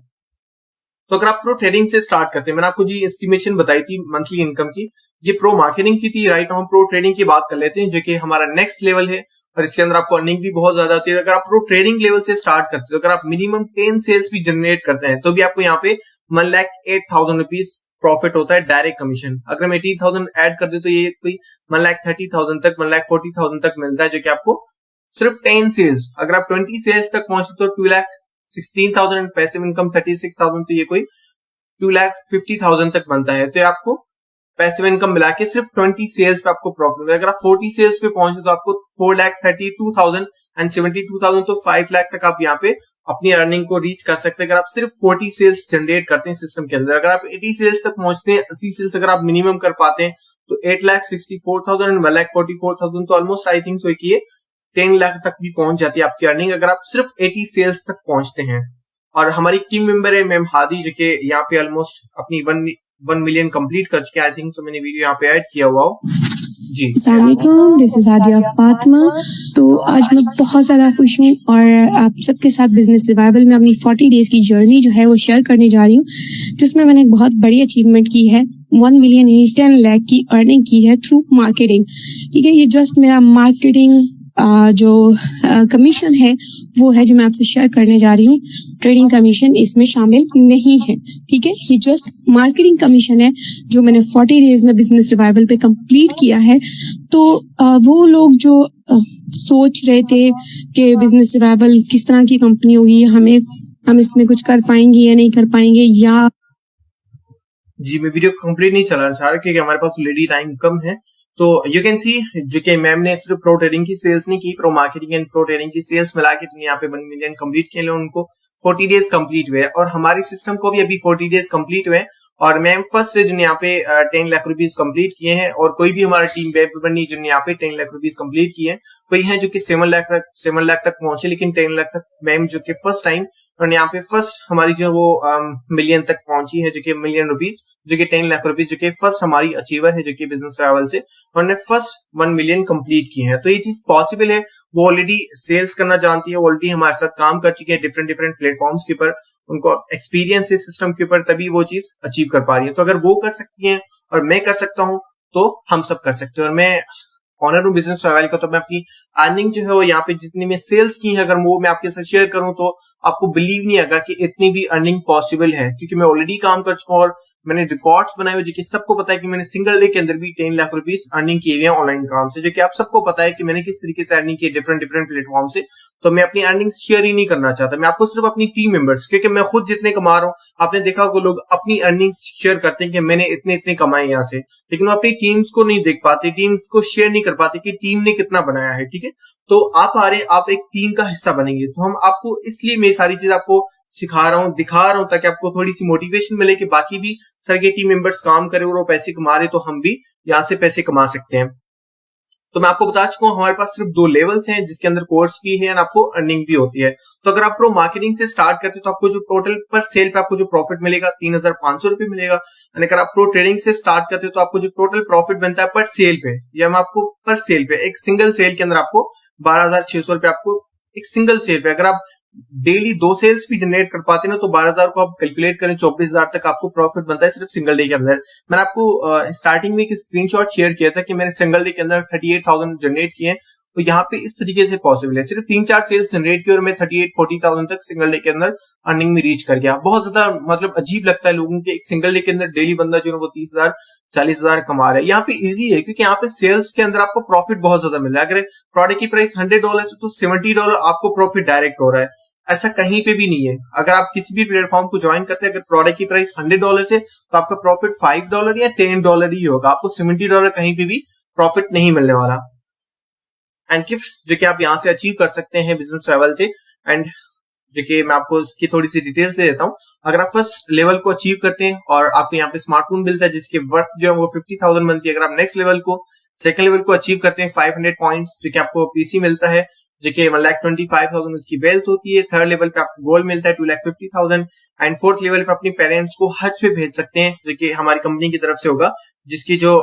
तो अगर आप प्रो ट्रेडिंग से स्टार्ट करते हैं, मैंने आपको जी एस्टिमेशन बताई थी मंथली इनकम की, ये प्रो मार्केटिंग की थी। राइट, हम प्रो ट्रेडिंग की बात कर लेते हैं, जो कि हमारा नेक्स्ट लेवल है और इसके अंदर आपको अर्निंग भी बहुत ज्यादा होती है। अगर आप प्रो ट्रेडिंग लेवल से स्टार्ट करते हो, अगर आप मिनिमम 10 सेल्स भी जनरेट करते हैं तो भी आपको यहाँ पे 1,08,000 रुपीज प्रॉफिट होता है डायरेक्ट कमीशन। अगर हम 80,000 ऐड कर दे तो ये कोई 1,30,000 तक, 1,40,000 तक मिलता है, जो कि आपको सिर्फ 10 सेल्स। अगर आप 20 सेल्स तक पहुंचते तो 2,16,000 पैसिव इनकम 36,000, तो ये कोई 2,50,000 तक बनता है। तो आपको पैसिव इनकम मिला के सिर्फ 20 सेल्स पे आपको प्रॉफिट है। अगर आप 40 सेल्स पे पहुंचे तो आपको 4,32,000 एंड 72,000, तो 5 लाख तक आप यहाँ पे अपनी अर्निंग को रीच कर सकते हैं अगर आप सिर्फ 40 सेल्स जनरेट करते हैं सिस्टम के अंदर। अगर आप 80 सेल्स तक पहुंचते हैं, 80 सेल्स अगर आप मिनिमम कर पाते हैं तो 8,64,000 एंड 1,44,000 तो ऑलमोस्ट आई थिंक सो कि 10 लाख तक भी पहुंच जाती है आपकी अर्निंग अगर आप सिर्फ 80 सेल्स तक पहुंचते हैं। और हमारी टीम मेंबर है मैम हादी जो कि यहाँ पे ऑलमोस्ट अपनी 1 मिलियन कंप्लीट कर चुके हैं। आई थिंक सो मैंने वीडियो यहाँ पे ऐड किया हुआ हो जी। अस्सलामुअलैकुम, दिस इज आदिया फातिमा। तो आज मैं बहुत ज़्यादा खुश हूँ और आप सबके साथ बिजनेस रिवाइवल में अपनी 40 डेज की जर्नी जो है वो शेयर करने जा रही हूँ, जिसमें मैंने एक बहुत बड़ी अचीवमेंट की है। 1 मिलियन 10 लाख की अर्निंग की है थ्रू मार्केटिंग। ठीक है, ये जस्ट मेरा मार्केटिंग जो कमीशन है वो है जो मैं आपसे शेयर करने जा रही हूँ। ट्रेडिंग कमीशन इसमें शामिल नहीं है। ठीक है, ये जस्ट मार्केटिंग कमीशन है जो मैंने 40 डेज में बिजनेस रिवाइवल पे कंप्लीट किया है। तो वो लोग जो सोच रहे थे कि बिजनेस रिवाइवल किस तरह की कंपनी होगी, हम इसमें कुछ कर पाएंगे या नहीं कर पाएंगे, या जी मैं वीडियो कंप्लीट नहीं चलाना चाह रहा क्योंकि हमारे पास ऑलरेडी टाइम कम है। तो यू कैन सी जो कि मैम ने सिर्फ प्रो ट्रेडिंग की सेल्स नहीं की, pro marketing and pro trading की सेल्स मिला के यहाँ पे 1 मिलियन कंप्लीट किए, उनको 40 डेज कंप्लीट हुए और हमारे सिस्टम को भी अभी 40 डेज कंप्लीट हुए और मैम फर्स्ट जिन यहाँ पे 10 लाख रुपीज कंप्लीट किए हैं और कोई भी हमारा टीम मेंबर नहीं जिन यहाँ पे 10 लाख रुपीज कंप्लीट किए हैं। कोई है जो कि 7 लाख तक पहुंचे लेकिन 10 लाख तक मैम जो कि फर्स्ट टाइम और यहाँ पे फर्स्ट हमारी जो वो मिलियन तक पहुंची है जो कि मिलियन रुपीज जो कि 10 लाख रुपीज जो कि फर्स्ट हमारी अचीवर है जो कि बिजनेस ट्रैवल से उन्होंने फर्स्ट 1 मिलियन कंप्लीट की है। तो ये चीज पॉसिबल है, वो ऑलरेडी सेल्स करना जानती है, ऑलरेडी हमारे साथ काम कर चुकी है डिफरेंट प्लेटफॉर्म्स के ऊपर, उनको एक्सपीरियंस है सिस्टम के ऊपर, तभी वो चीज अचीव कर पा रही है। तो अगर वो कर सकती है और मैं कर सकता हूँ तो हम सब कर सकते हैं। और मैं ऑनर हूँ बिजनेस ट्रैवल का, तो मैं अपनी अर्निंग जो है वो यहाँ पे जितनी मैं सेल्स की है अगर वो मैं आपके साथ शेयर करूं तो आपको बिलीव नहीं आएगा कि इतनी भी अर्निंग पॉसिबल है, क्योंकि मैं ऑलरेडी काम कर चुका हूँ और मैंने रिकॉर्ड्स बनाए हुए जो कि सबको पता है कि मैंने सिंगल डे के अंदर भी 10 लाख रुपीस अर्निंग की है ऑनलाइन काम से, जो कि आप सबको पता है कि मैंने किस तरीके से अर्निंग की है डिफरेंट प्लेटफॉर्म से। तो मैं अपनी अर्निंग शेयर ही नहीं करना चाहता, मैं आपको सिर्फ अपनी टीम मेंबर्स, क्योंकि मैं खुद जितने कमा रहा हूँ, आपने देखा होगा लोग अपनी अर्निंग शेयर करते हैं कि मैंने इतने कमाए यहाँ से, लेकिन वो अपनी टीम्स को नहीं देख पाते, टीम्स को शेयर नहीं कर पाते कि टीम ने कितना बनाया है। ठीक है, तो आप आ रहे, आप एक टीम का हिस्सा बनेंगे, तो हम आपको इसलिए मैं सारी चीज आपको सिखा रहा हूँ, दिखा रहा हूँ, ताकि आपको थोड़ी सी मोटिवेशन मिले कि बाकी भी सर के टीम मेंबर्स काम करे और वो पैसे कमा रहे, तो हम भी यहाँ से पैसे कमा सकते हैं। तो मैं आपको बता चुका हूँ हमारे पास सिर्फ 2 लेवल्स हैं जिसके अंदर कोर्स भी है और आपको अर्निंग भी होती है। तो अगर आप प्रो मार्केटिंग से स्टार्ट करते हो तो आपको जो टोटल पर सेल पे आपको जो प्रॉफिट मिलेगा 3,500 रुपए मिलेगा। और अगर आप प्रो ट्रेडिंग से स्टार्ट करते हो तो आपको जो टोटल प्रॉफिट बनता है पर सेल पे, या हम आपको पर सेल पे एक सिंगल सेल के अंदर आपको 12,600 रुपए आपको एक सिंगल सेल पे, अगर आप डेली 2 सेल्स भी जनरेट कर पाते हैं ना तो 12,000 को आप कैलकुलेट करें 24,000 तक आपको प्रॉफिट बनता है सिर्फ सिंगल डे के अंदर। मैंने आपको स्टार्टिंग में एक स्क्रीनशॉट शेयर किया था कि मैंने सिंगल डे के अंदर 38,000 जनरेट किए, तो यहाँ पे इस तरीके से पॉसिबल है, सिर्फ 3-4 सेल्स जनरेट किए और मैं 38-40,000 तक सिंगल डे के अंदर अर्निंग में रीच कर गया। बहुत ज्यादा मतलब अजीब लगता है लोगों के, एक सिंगल डे के अंदर डेली बंदा जो है वो 30,000-40,000 कमा रहा है। यहाँ पे इजी है क्योंकि यहाँ पे सेल्स के अंदर आपको प्रॉफिट बहुत ज्यादा मिल रहा है। अगर प्रोडक्ट की प्राइस $100 है तो $70 आपको प्रॉफिट डायरेक्ट हो रहा है, ऐसा कहीं पे भी नहीं है। अगर आप किसी भी प्लेटफॉर्म को ज्वाइन करते हैं, अगर प्रोडक्ट की प्राइस $100 है तो आपका प्रॉफिट $5 या $10 ही होगा, आपको $70 कहीं पे भी प्रॉफिट नहीं मिलने वाला। एंड गिफ्ट्स जो कि आप यहाँ से अचीव कर सकते हैं बिजनेस ट्रैवल से, एंड जो कि मैं आपको इसकी थोड़ी सी डिटेल से देता हूँ। अगर आप फर्स्ट लेवल को अचीव करते हैं और आपको यहाँ पे स्मार्टफोन मिलता है जिसकी वर्थ जो है वो 50,000 बनती है। अगर आप नेक्स्ट लेवल को सेकंड लेवल को अचीव करते हैं 500 पॉइंट्स जो कि आपको पीसी मिलता है जो कि 1,25,000 उसकी वेल्थ होती है। थर्ड लेवल पे आपको गोल्ड मिलता है 2,50,000 एंड फोर्थ लेवल पे अपने पेरेंट्स को हज पे भेज सकते हैं जो कि हमारी कंपनी की तरफ से होगा, जिसकी जो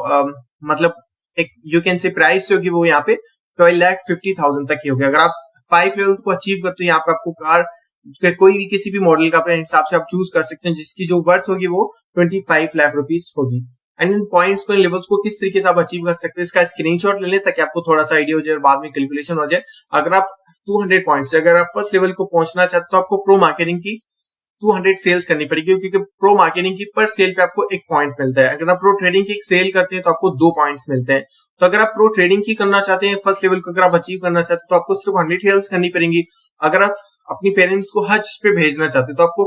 मतलब एक यू कैन से प्राइस होगी वो यहाँ पे 12,50,000 तक की होगी। अगर आप 5 लेवल को अचीव करते हैं यहाँ पे आपको कार कोई भी किसी भी मॉडल का अपने हिसाब से आप चूज कर सकते हैं जिसकी जो वर्थ होगी वो 25 लाख रुपीस होगी। एंड इन पॉइंट्स को, इन लेवल्स को किस तरीके से आप अचीव कर सकते हैं इसका स्क्रीनशॉट ले लें ताकि आपको थोड़ा सा आइडिया हो जाए और बाद में कैलकुलेशन हो जाए। अगर आप 200 पॉइंट्स से अगर आप फर्स्ट लेवल को पहुंचना चाहते हो तो आपको प्रो मार्केटिंग की 200 सेल्स करनी पड़ेगी, क्योंकि प्रो मार्केटिंग की पर सेल पे आपको 1 पॉइंट मिलता है। अगर आप प्रो ट्रेडिंग की एक सेल करते हैं तो आपको 2 पॉइंट्स मिलते हैं। तो अगर आप प्रो ट्रेडिंग की करना चाहते हैं फर्स्ट लेवल को अगर आप अचीव करना चाहते हैं तो आपको सिर्फ 100 सेल्स करनी पड़ेंगी। अगर आप अपनी पेरेंट्स को हज पे भेजना चाहते हैं तो आपको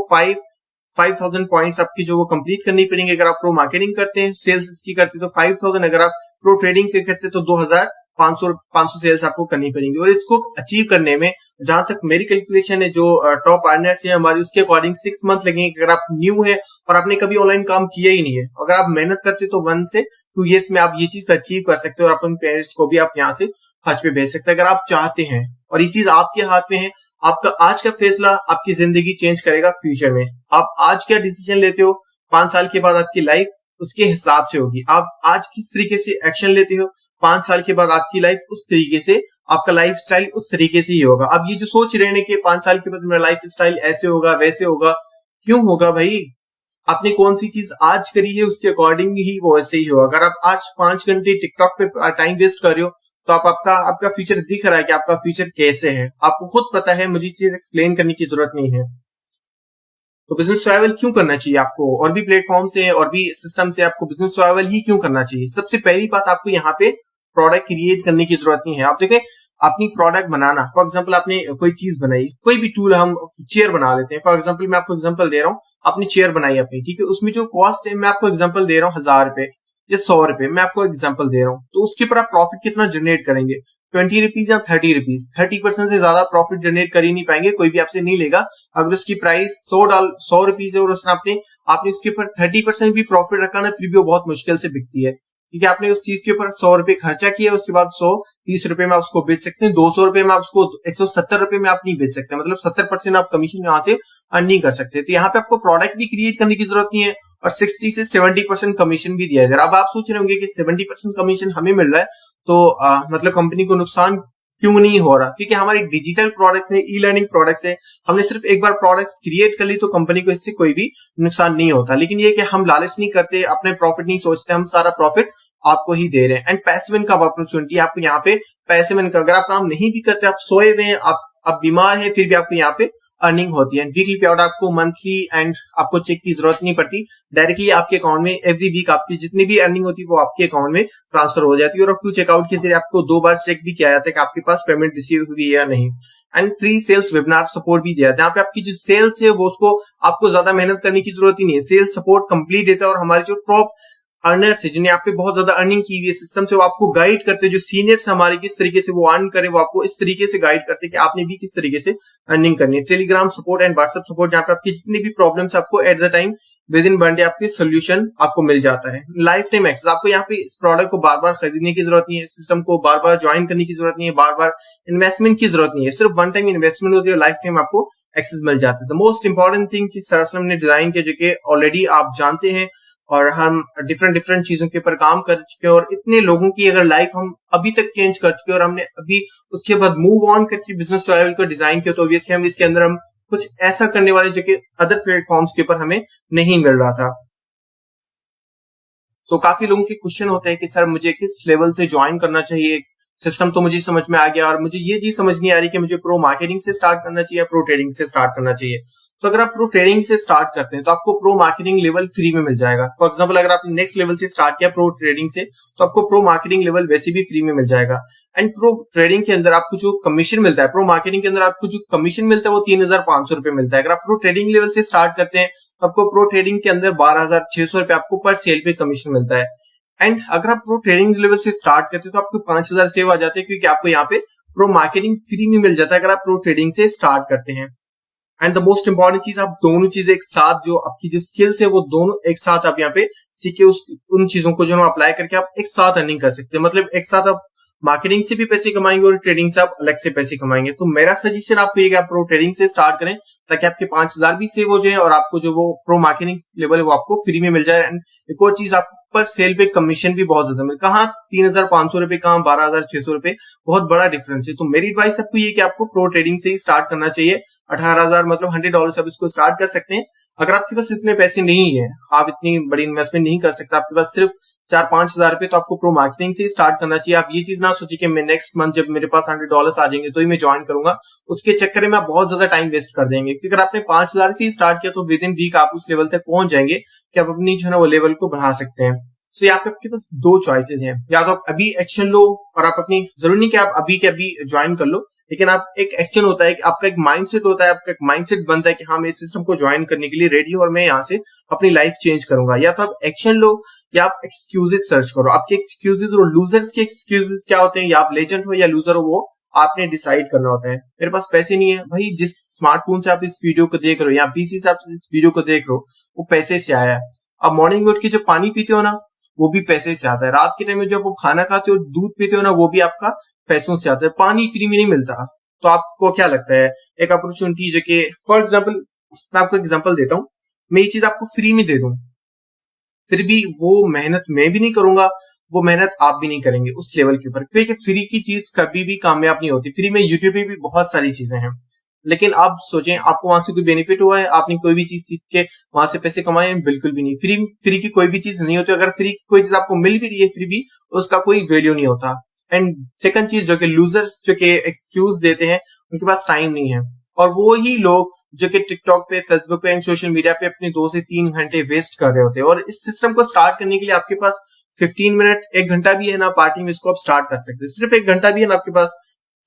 5,000 पॉइंट्स आपकी जो वो कंप्लीट करनी पड़ेंगे। अगर आप प्रो मार्केटिंग करते हैं सेल्स इसकी करते हैं तो 5,000, अगर आप प्रो ट्रेडिंग के करते हैं तो 2,500 सेल्स आपको करनी पड़ेंगी। और इसको अचीव करने में जहां तक मेरी कैलकुलेशन है, जो टॉप अर्नर्स है हमारी, उसके अकॉर्डिंग 6 मंथ लगेंगे अगर आप न्यू है और आपने कभी ऑनलाइन काम किया ही नहीं है। अगर आप मेहनत करते हो तो 1 से 2 ईयर्स में आप ये चीज अचीव कर सकते हो और अपने पेरेंट्स को भी आप यहाँ से हज पे भेज सकते हैं अगर आप चाहते हैं। और ये चीज आपके हाथ में है। आपका आज का फैसला आपकी जिंदगी चेंज करेगा फ्यूचर में। आप आज क्या डिसीजन लेते हो, 5 साल के बाद आपकी लाइफ उसके हिसाब से होगी। आप आज किस तरीके से एक्शन लेते हो, 5 साल के बाद आपकी लाइफ उस तरीके से, आपका लाइफ स्टाइल उस तरीके से ही होगा। अब ये जो सोच रहे हैं कि 5 साल के बाद मेरा लाइफ स्टाइल ऐसे होगा वैसे होगा, क्यों होगा भाई? आपने कौन सी चीज आज करी है उसके अकॉर्डिंग ही वो वैसे ही होगा। अगर आप आज 5 घंटे टिकटॉक पे टाइम वेस्ट कर रहे हो तो आपका फ्यूचर दिख रहा है कि आपका फ्यूचर कैसे है, आपको खुद पता है, मुझे चीज एक्सप्लेन करने की जरूरत नहीं है। तो बिजनेस ट्रैवल क्यों करना चाहिए आपको? और भी प्लेटफॉर्म से और भी सिस्टम से आपको बिजनेस ट्रैवल ही क्यों करना चाहिए? सबसे पहली बात, आपको यहाँ पे प्रोडक्ट क्रिएट करने की जरूरत नहीं है। आप देखें, अपनी प्रोडक्ट बनाना, फॉर एग्जांपल आपने कोई चीज बनाई, कोई भी टूल, हम चेयर बना लेते हैं फॉर एग्जांपल, मैं आपको एग्जांपल दे रहा हूँ, आपने चेयर बनाई अपनी, ठीक है, उसमें जो कॉस्ट है मैं आपको एग्जांपल दे रहा हूँ 1000 रुपए या 100 रुपए, मैं आपको एग्जांपल दे रहा हूँ। तो उसके ऊपर आप प्रॉफिट कितना जनरेट करेंगे? 20 रुपीज या 30 रुपीज, 30% से ज्यादा प्रॉफिट जनरेट कर ही नहीं पाएंगे, कोई भी आपसे नहीं लेगा। अगर उसकी प्राइस 100 रुपीज है और उसने आपने उसके ऊपर 30% भी प्रॉफिट रखा ना, फिर भी वो बहुत मुश्किल से बिकती है, क्योंकि आपने उस चीज के ऊपर 100 रुपए खर्चा किया, उसके बाद 130 रुपए में आप उसको बेच सकते हैं, 200 रुपए में आप उसको 170 रुपए में आप नहीं बेच सकते, मतलब 70% आप कमीशन यहाँ से अर्न नहीं कर सकते। तो यहाँ पे आपको प्रोडक्ट भी क्रिएट करने की जरूरत नहीं है और 60 से 70% कमीशन भी दिया जाएगा। अब आप सोच रहे होंगे कि 70% कमीशन हमें मिल रहा है तो मतलब कंपनी को नुकसान क्यों नहीं हो रहा? क्योंकि हमारी डिजिटल प्रोडक्ट्स है, ई लर्निंग प्रोडक्ट्स है, हमने सिर्फ एक बार प्रोडक्ट्स क्रिएट कर ली तो कंपनी को इससे कोई भी नुकसान नहीं होता। लेकिन ये कि हम लालच नहीं करते, अपने प्रॉफिट नहीं सोचते, हम सारा प्रॉफिट आपको ही दे रहे हैं। एंड पैसिव इनकम अपॉर्चुनिटी, आपको यहाँ पे पैसिव इनकम, अगर आप काम नहीं भी करते, आप सोए हुए हैं, आप बीमार हैं, फिर भी आपको यहाँ पे अर्निंग होती है। वीकली पे आउट आपको, मंथली एंड आपको चेक की जरूरत नहीं पड़ती, डायरेक्टली आपके अकाउंट में एवरी वीक आपकी जितनी भी अर्निंग होती है वो आपके अकाउंट में ट्रांसफर हो जाती है। और टू चेकआउट के जरिए आपको 2 बार चेक भी किया जाता है कि आपके पास पेमेंट रिसीव हुई है या नहीं। एंड 3 सेल्स वेबिनार सपोर्ट भी दिया है, जहां पे आपकी जो सेल्स है वो उसको आपको ज्यादा मेहनत करने की जरूरत ही नहीं है, सेल्स सपोर्ट कंप्लीट देता है। और हमारे जो टॉप अर्नर्स है, जिन्हें आप पे बहुत ज्यादा अर्निंग की हुई है सिस्टम से, वो आपको गाइड करते हैं, जो सीनियर्स हमारे किस तरीके से वो अर्न करे, वो आपको इस तरीके से गाइड करते हैं कि आपने भी किस तरीके से अर्निंग करनी है। Telegram support and WhatsApp support, जहां पे आपकी जितनी भी प्रॉब्लम्स आपको at the time with in 1 day आपके सोल्यूशन आपको मिल जाता है। लाइफ टाइम एक्सेस, आपको यहाँ पे इस प्रोडक्ट को बार बार खरीदने की जरूरत नहीं है, सिस्टम को बार बार ज्वाइन करने की जरूरत नहीं है, बार बार इन्वेस्टमेंट की जरूरत नहीं है, सिर्फ 1 टाइम इन्वेस्टमेंट होती है, लाइफ टाइम आपको एक्सेस मिल जाता है। द मोस्ट इंपॉर्टेंट थिंग कि सर असलम ने डिजाइन किया, जो कि ऑलरेडी आप जानते हैं, और हम डिफरेंट चीजों के ऊपर काम कर चुके हैं, और इतने लोगों की अगर लाइफ हम अभी तक चेंज कर चुके हैं और हमने अभी उसके बाद मूव ऑन करके बिजनेस ट्रैवल को डिजाइन किया, तो ऑब्वियसली हम इसके अंदर हम कुछ ऐसा करने वाले जो कि अदर प्लेटफॉर्म्स के ऊपर हमें नहीं मिल रहा था। सो काफी लोगों के क्वेश्चन होते हैं कि सर मुझे किस लेवल से ज्वाइन करना चाहिए, सिस्टम तो मुझे समझ में आ गया और मुझे ये चीज समझ नहीं आ रही कि मुझे प्रो मार्केटिंग से स्टार्ट करना चाहिए या प्रो ट्रेडिंग से स्टार्ट करना चाहिए। तो अगर आप प्रो ट्रेडिंग से स्टार्ट करते हैं तो आपको प्रो मार्केटिंग लेवल फ्री में मिल जाएगा। फॉर एग्जांपल, अगर आपने नेक्स्ट लेवल से स्टार्ट किया प्रो ट्रेडिंग से, तो आपको प्रो मार्केटिंग लेवल वैसे भी फ्री में मिल जाएगा। एंड प्रो ट्रेडिंग के अंदर आपको जो कमीशन मिलता है, प्रो मार्केटिंग के अंदर आपको जो कमीशन मिलता है वो 3500 रुपए मिलता है। अगर आप प्रो ट्रेडिंग लेवल से स्टार्ट करते हैं तो आपको प्रो ट्रेडिंग के अंदर 12600 रुपए आपको पर सेल पे कमीशन मिलता है। एंड अगर आप प्रो ट्रेडिंग लेवल से स्टार्ट करते हैं तो आपको 5000 सेव आ जाते हैं, क्योंकि आपको यहाँ पे प्रो मार्केटिंग फ्री में मिल जाता है अगर आप प्रो ट्रेडिंग से स्टार्ट करते हैं। एंड द मोस्ट इंपॉर्टेंट चीज, आप दोनों चीजें एक साथ, जो आपकी जो स्किल्स है वो दोनों एक साथ आप यहाँ पे सीखे, उन चीजों को जो अप्लाई करके आप एक साथ अर्निंग कर सकते हैं। मतलब एक साथ आप मार्केटिंग से भी पैसे कमाएंगे और ट्रेडिंग से आप अलग से पैसे कमाएंगे। तो मेरा सजेशन आपको ये कि आप प्रो ट्रेडिंग से स्टार्ट करें, ताकि आपके 5000 भी सेव हो जाए और आपको जो वो प्रो मार्केटिंग लेवल है वो आपको फ्री में मिल जाए। एंड एक और चीज, आप पर सेल पे कमीशन भी बहुत ज्यादा मिले, कहाँ 3500 रुपए, कहाँ 12600 रुपए, बहुत बड़ा डिफरेंस है। तो मेरी एडवाइस आपको ये कि आपको प्रो ट्रेडिंग से ही स्टार्ट करना चाहिए। 18,000 मतलब $100 से आप इसको स्टार्ट कर सकते हैं। अगर आपके पास इतने पैसे नहीं है, आप इतनी बड़ी इन्वेस्टमेंट नहीं कर सकते, आपके पास सिर्फ 4-5 हजार रुपए, तो आपको प्रो मार्केटिंग से स्टार्ट करना चाहिए। आप ये चीज ना सोचिए कि मैं नेक्स्ट मंथ जब मेरे पास $100 आ जाएंगे तो ही मैं ज्वाइन करूंगा, उसके चक्कर में आप बहुत ज्यादा टाइम वेस्ट कर देंगे। क्योंकि अगर आपने 5000 से स्टार्ट किया तो विद इन वीक आप उस लेवल तक पहुंच जाएंगे कि आप अपनी जो है ना वो लेवल को बढ़ा सकते हैं। सो यहाँ पे आपके पास 2 चॉइसेस हैं, या तो आप अभी एक्शन लो और आप अपनी, जरूरी नहीं कि आप अभी के अभी ज्वाइन कर लो, लेकिन आप एक एक्शन होता है, आपका एक माइंडसेट होता है, आपका एक माइंडसेट बनता है कि हाँ मैं इस सिस्टम को ज्वाइन करने के लिए रेडी हूं और मैं यहाँ से अपनी लाइफ चेंज करूंगा। या तो आप एक्शन लो या आप एक्सक्यूजेस सर्च करो। आपके एक्सक्यूजेस और लूजर्स के एक्सक्यूजेस क्या होते हैं, या आप लेजेंड हो या लूजर हो, वो आपने डिसाइड करना होता है। मेरे पास पैसे नहीं है भाई, जिस स्मार्टफोन से आप इस वीडियो को देख रहे हो या पीसी से आप इस वीडियो को देख रहे हो वो पैसे से आया है। आप मॉर्निंग में उठ के जो पानी पीते हो ना वो भी पैसे से आता है। रात के टाइम में जब वो खाना खाते हो दूध पीते हो ना वो भी आपका पैसों से आता है। पानी फ्री में नहीं मिलता। तो आपको क्या लगता है एक अपॉर्चुनिटी जो कि फॉर एग्जाम्पल मैं आपको एग्जाम्पल देता हूँ, मैं ये चीज आपको फ्री में दे दूं फिर भी वो मेहनत मैं भी नहीं करूंगा, वो मेहनत आप भी नहीं करेंगे उस लेवल के ऊपर, क्योंकि फ्री की चीज कभी भी कामयाब नहीं होती। फ्री में यूट्यूब पे भी बहुत सारी चीजें हैं, लेकिन आप सोचें आपको वहां से कोई बेनिफिट हुआ है, आपने कोई भी चीज सीख के वहां से पैसे कमाए हैं? बिल्कुल भी नहीं। फ्री की कोई भी चीज नहीं होती। अगर फ्री की कोई चीज आपको मिल भी रही है फ्री भी, उसका कोई वैल्यू नहीं होता। एंड सेकंड चीज जो कि लूजर्स जो कि एक्सक्यूज देते हैं उनके पास टाइम नहीं है, और वो ही लोग जो कि टिकटॉक पे, फेसबुक पे एंड सोशल मीडिया पे अपने 2 से 3 घंटे वेस्ट कर रहे होते हैं। और इस सिस्टम को स्टार्ट करने के लिए आपके पास 15 मिनट 1 घंटा भी है ना पार्ट टाइम इसको आप स्टार्ट कर सकते हैं। सिर्फ 1 घंटा भी है ना आपके पास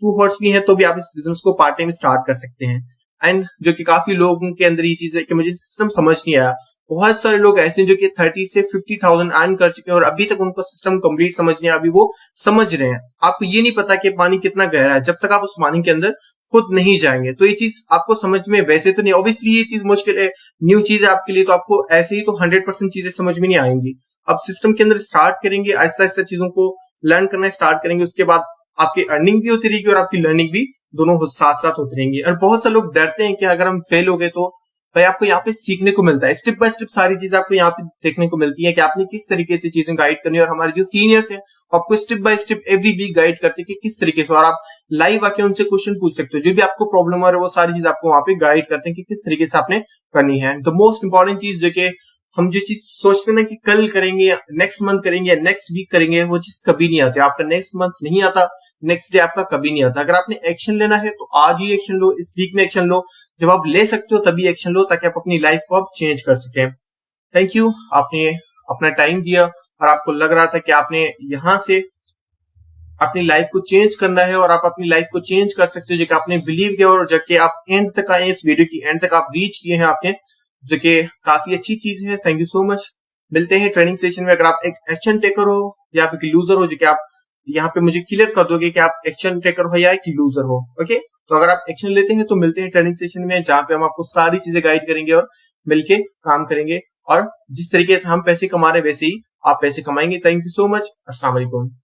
2 हॉर्स भी है तो भी आप इस बिजनेस को पार्ट टाइम स्टार्ट कर सकते हैं। एंड जो कि काफी लोगों के अंदर ये चीज है कि मुझे सिस्टम समझ नहीं आया। बहुत सारे लोग ऐसे हैं जो कि 30 से 50,000 अर्न कर चुके हैं और अभी तक उनको सिस्टम कंप्लीट समझ नहीं आया। अभी वो समझ रहे हैं। आपको ये नहीं पता कि पानी कितना गहरा है जब तक आप उस पानी के अंदर खुद नहीं जाएंगे। तो ये चीज आपको समझ में वैसे तो नहीं, ऑब्वियसली ये चीज मुश्किल है, न्यू चीज है आपके लिए, तो आपको ऐसे ही तो 100% चीजें समझ में नहीं आएंगी। आप सिस्टम के अंदर स्टार्ट करेंगे, आहिस्ता आहिस्ता चीजों को लर्न करना स्टार्ट करेंगे, उसके बाद आपकी अर्निंग भी होती रहेगी और आपकी लर्निंग भी दोनों साथ साथ होती रहेंगी। और बहुत से लोग डरते हैं कि अगर हम फेल हो गए तो भाई आपको यहाँ पे सीखने को मिलता है, स्टेप बाय स्टेप सारी चीजें आपको यहाँ पे देखने को मिलती है कि आपने किस तरीके से चीजें गाइड करनी है। और हमारे जो सीनियर्स हैं आपको step by step every week guide करते हैं कि किस तरीके से, और आप लाइव आके उनसे क्वेश्चन पूछ सकते हो, जो भी आपको प्रॉब्लम आ रहा है वो सारी चीज आपको वहाँ पे गाइड करते हैं कि किस तरीके से आपने करनी है। द मोस्ट इंपॉर्टेंट चीज जो कि हम जो चीज सोचते हैं ना कि कल करेंगे, नेक्स्ट मंथ करेंगे, नेक्स्ट वीक करेंगे, वो चीज कभी नहीं आती। आपका नेक्स्ट मंथ नहीं आता, नेक्स्ट डे आपका कभी नहीं आता। अगर आपने एक्शन लेना है तो आज ही एक्शन लो, इस वीक में एक्शन लो। जब आप ले सकते हो तभी एक्शन लो ताकि आप अपनी लाइफ को आप चेंज कर सकें। थैंक यू, आपने अपना टाइम दिया और आपको लग रहा था कि आपने यहाँ से अपनी लाइफ को चेंज करना है और आप अपनी लाइफ को चेंज कर सकते हो, जो कि आपने बिलीव किया और जबकि आप एंड तक आए, इस वीडियो की एंड तक आप रीच किए हैं आपने, जो कि काफी अच्छी चीज है। Thank you so much. मिलते हैं ट्रेनिंग सेशन में। अगर आप एक एक्शन टेकर हो या फिर लूजर हो, जो कि आप यहाँ पे मुझे क्लियर कर दोगे कि आप एक्शन टेकर हो या एक लूजर हो। ओके, तो अगर आप एक्शन लेते हैं तो मिलते हैं ट्रेनिंग सेशन में, जहां पे हम आपको सारी चीजें गाइड करेंगे और मिलके काम करेंगे, और जिस तरीके से हम पैसे कमा रहे हैं वैसे ही आप पैसे कमाएंगे। Thank you so much. अस्सलाम वालेकुम।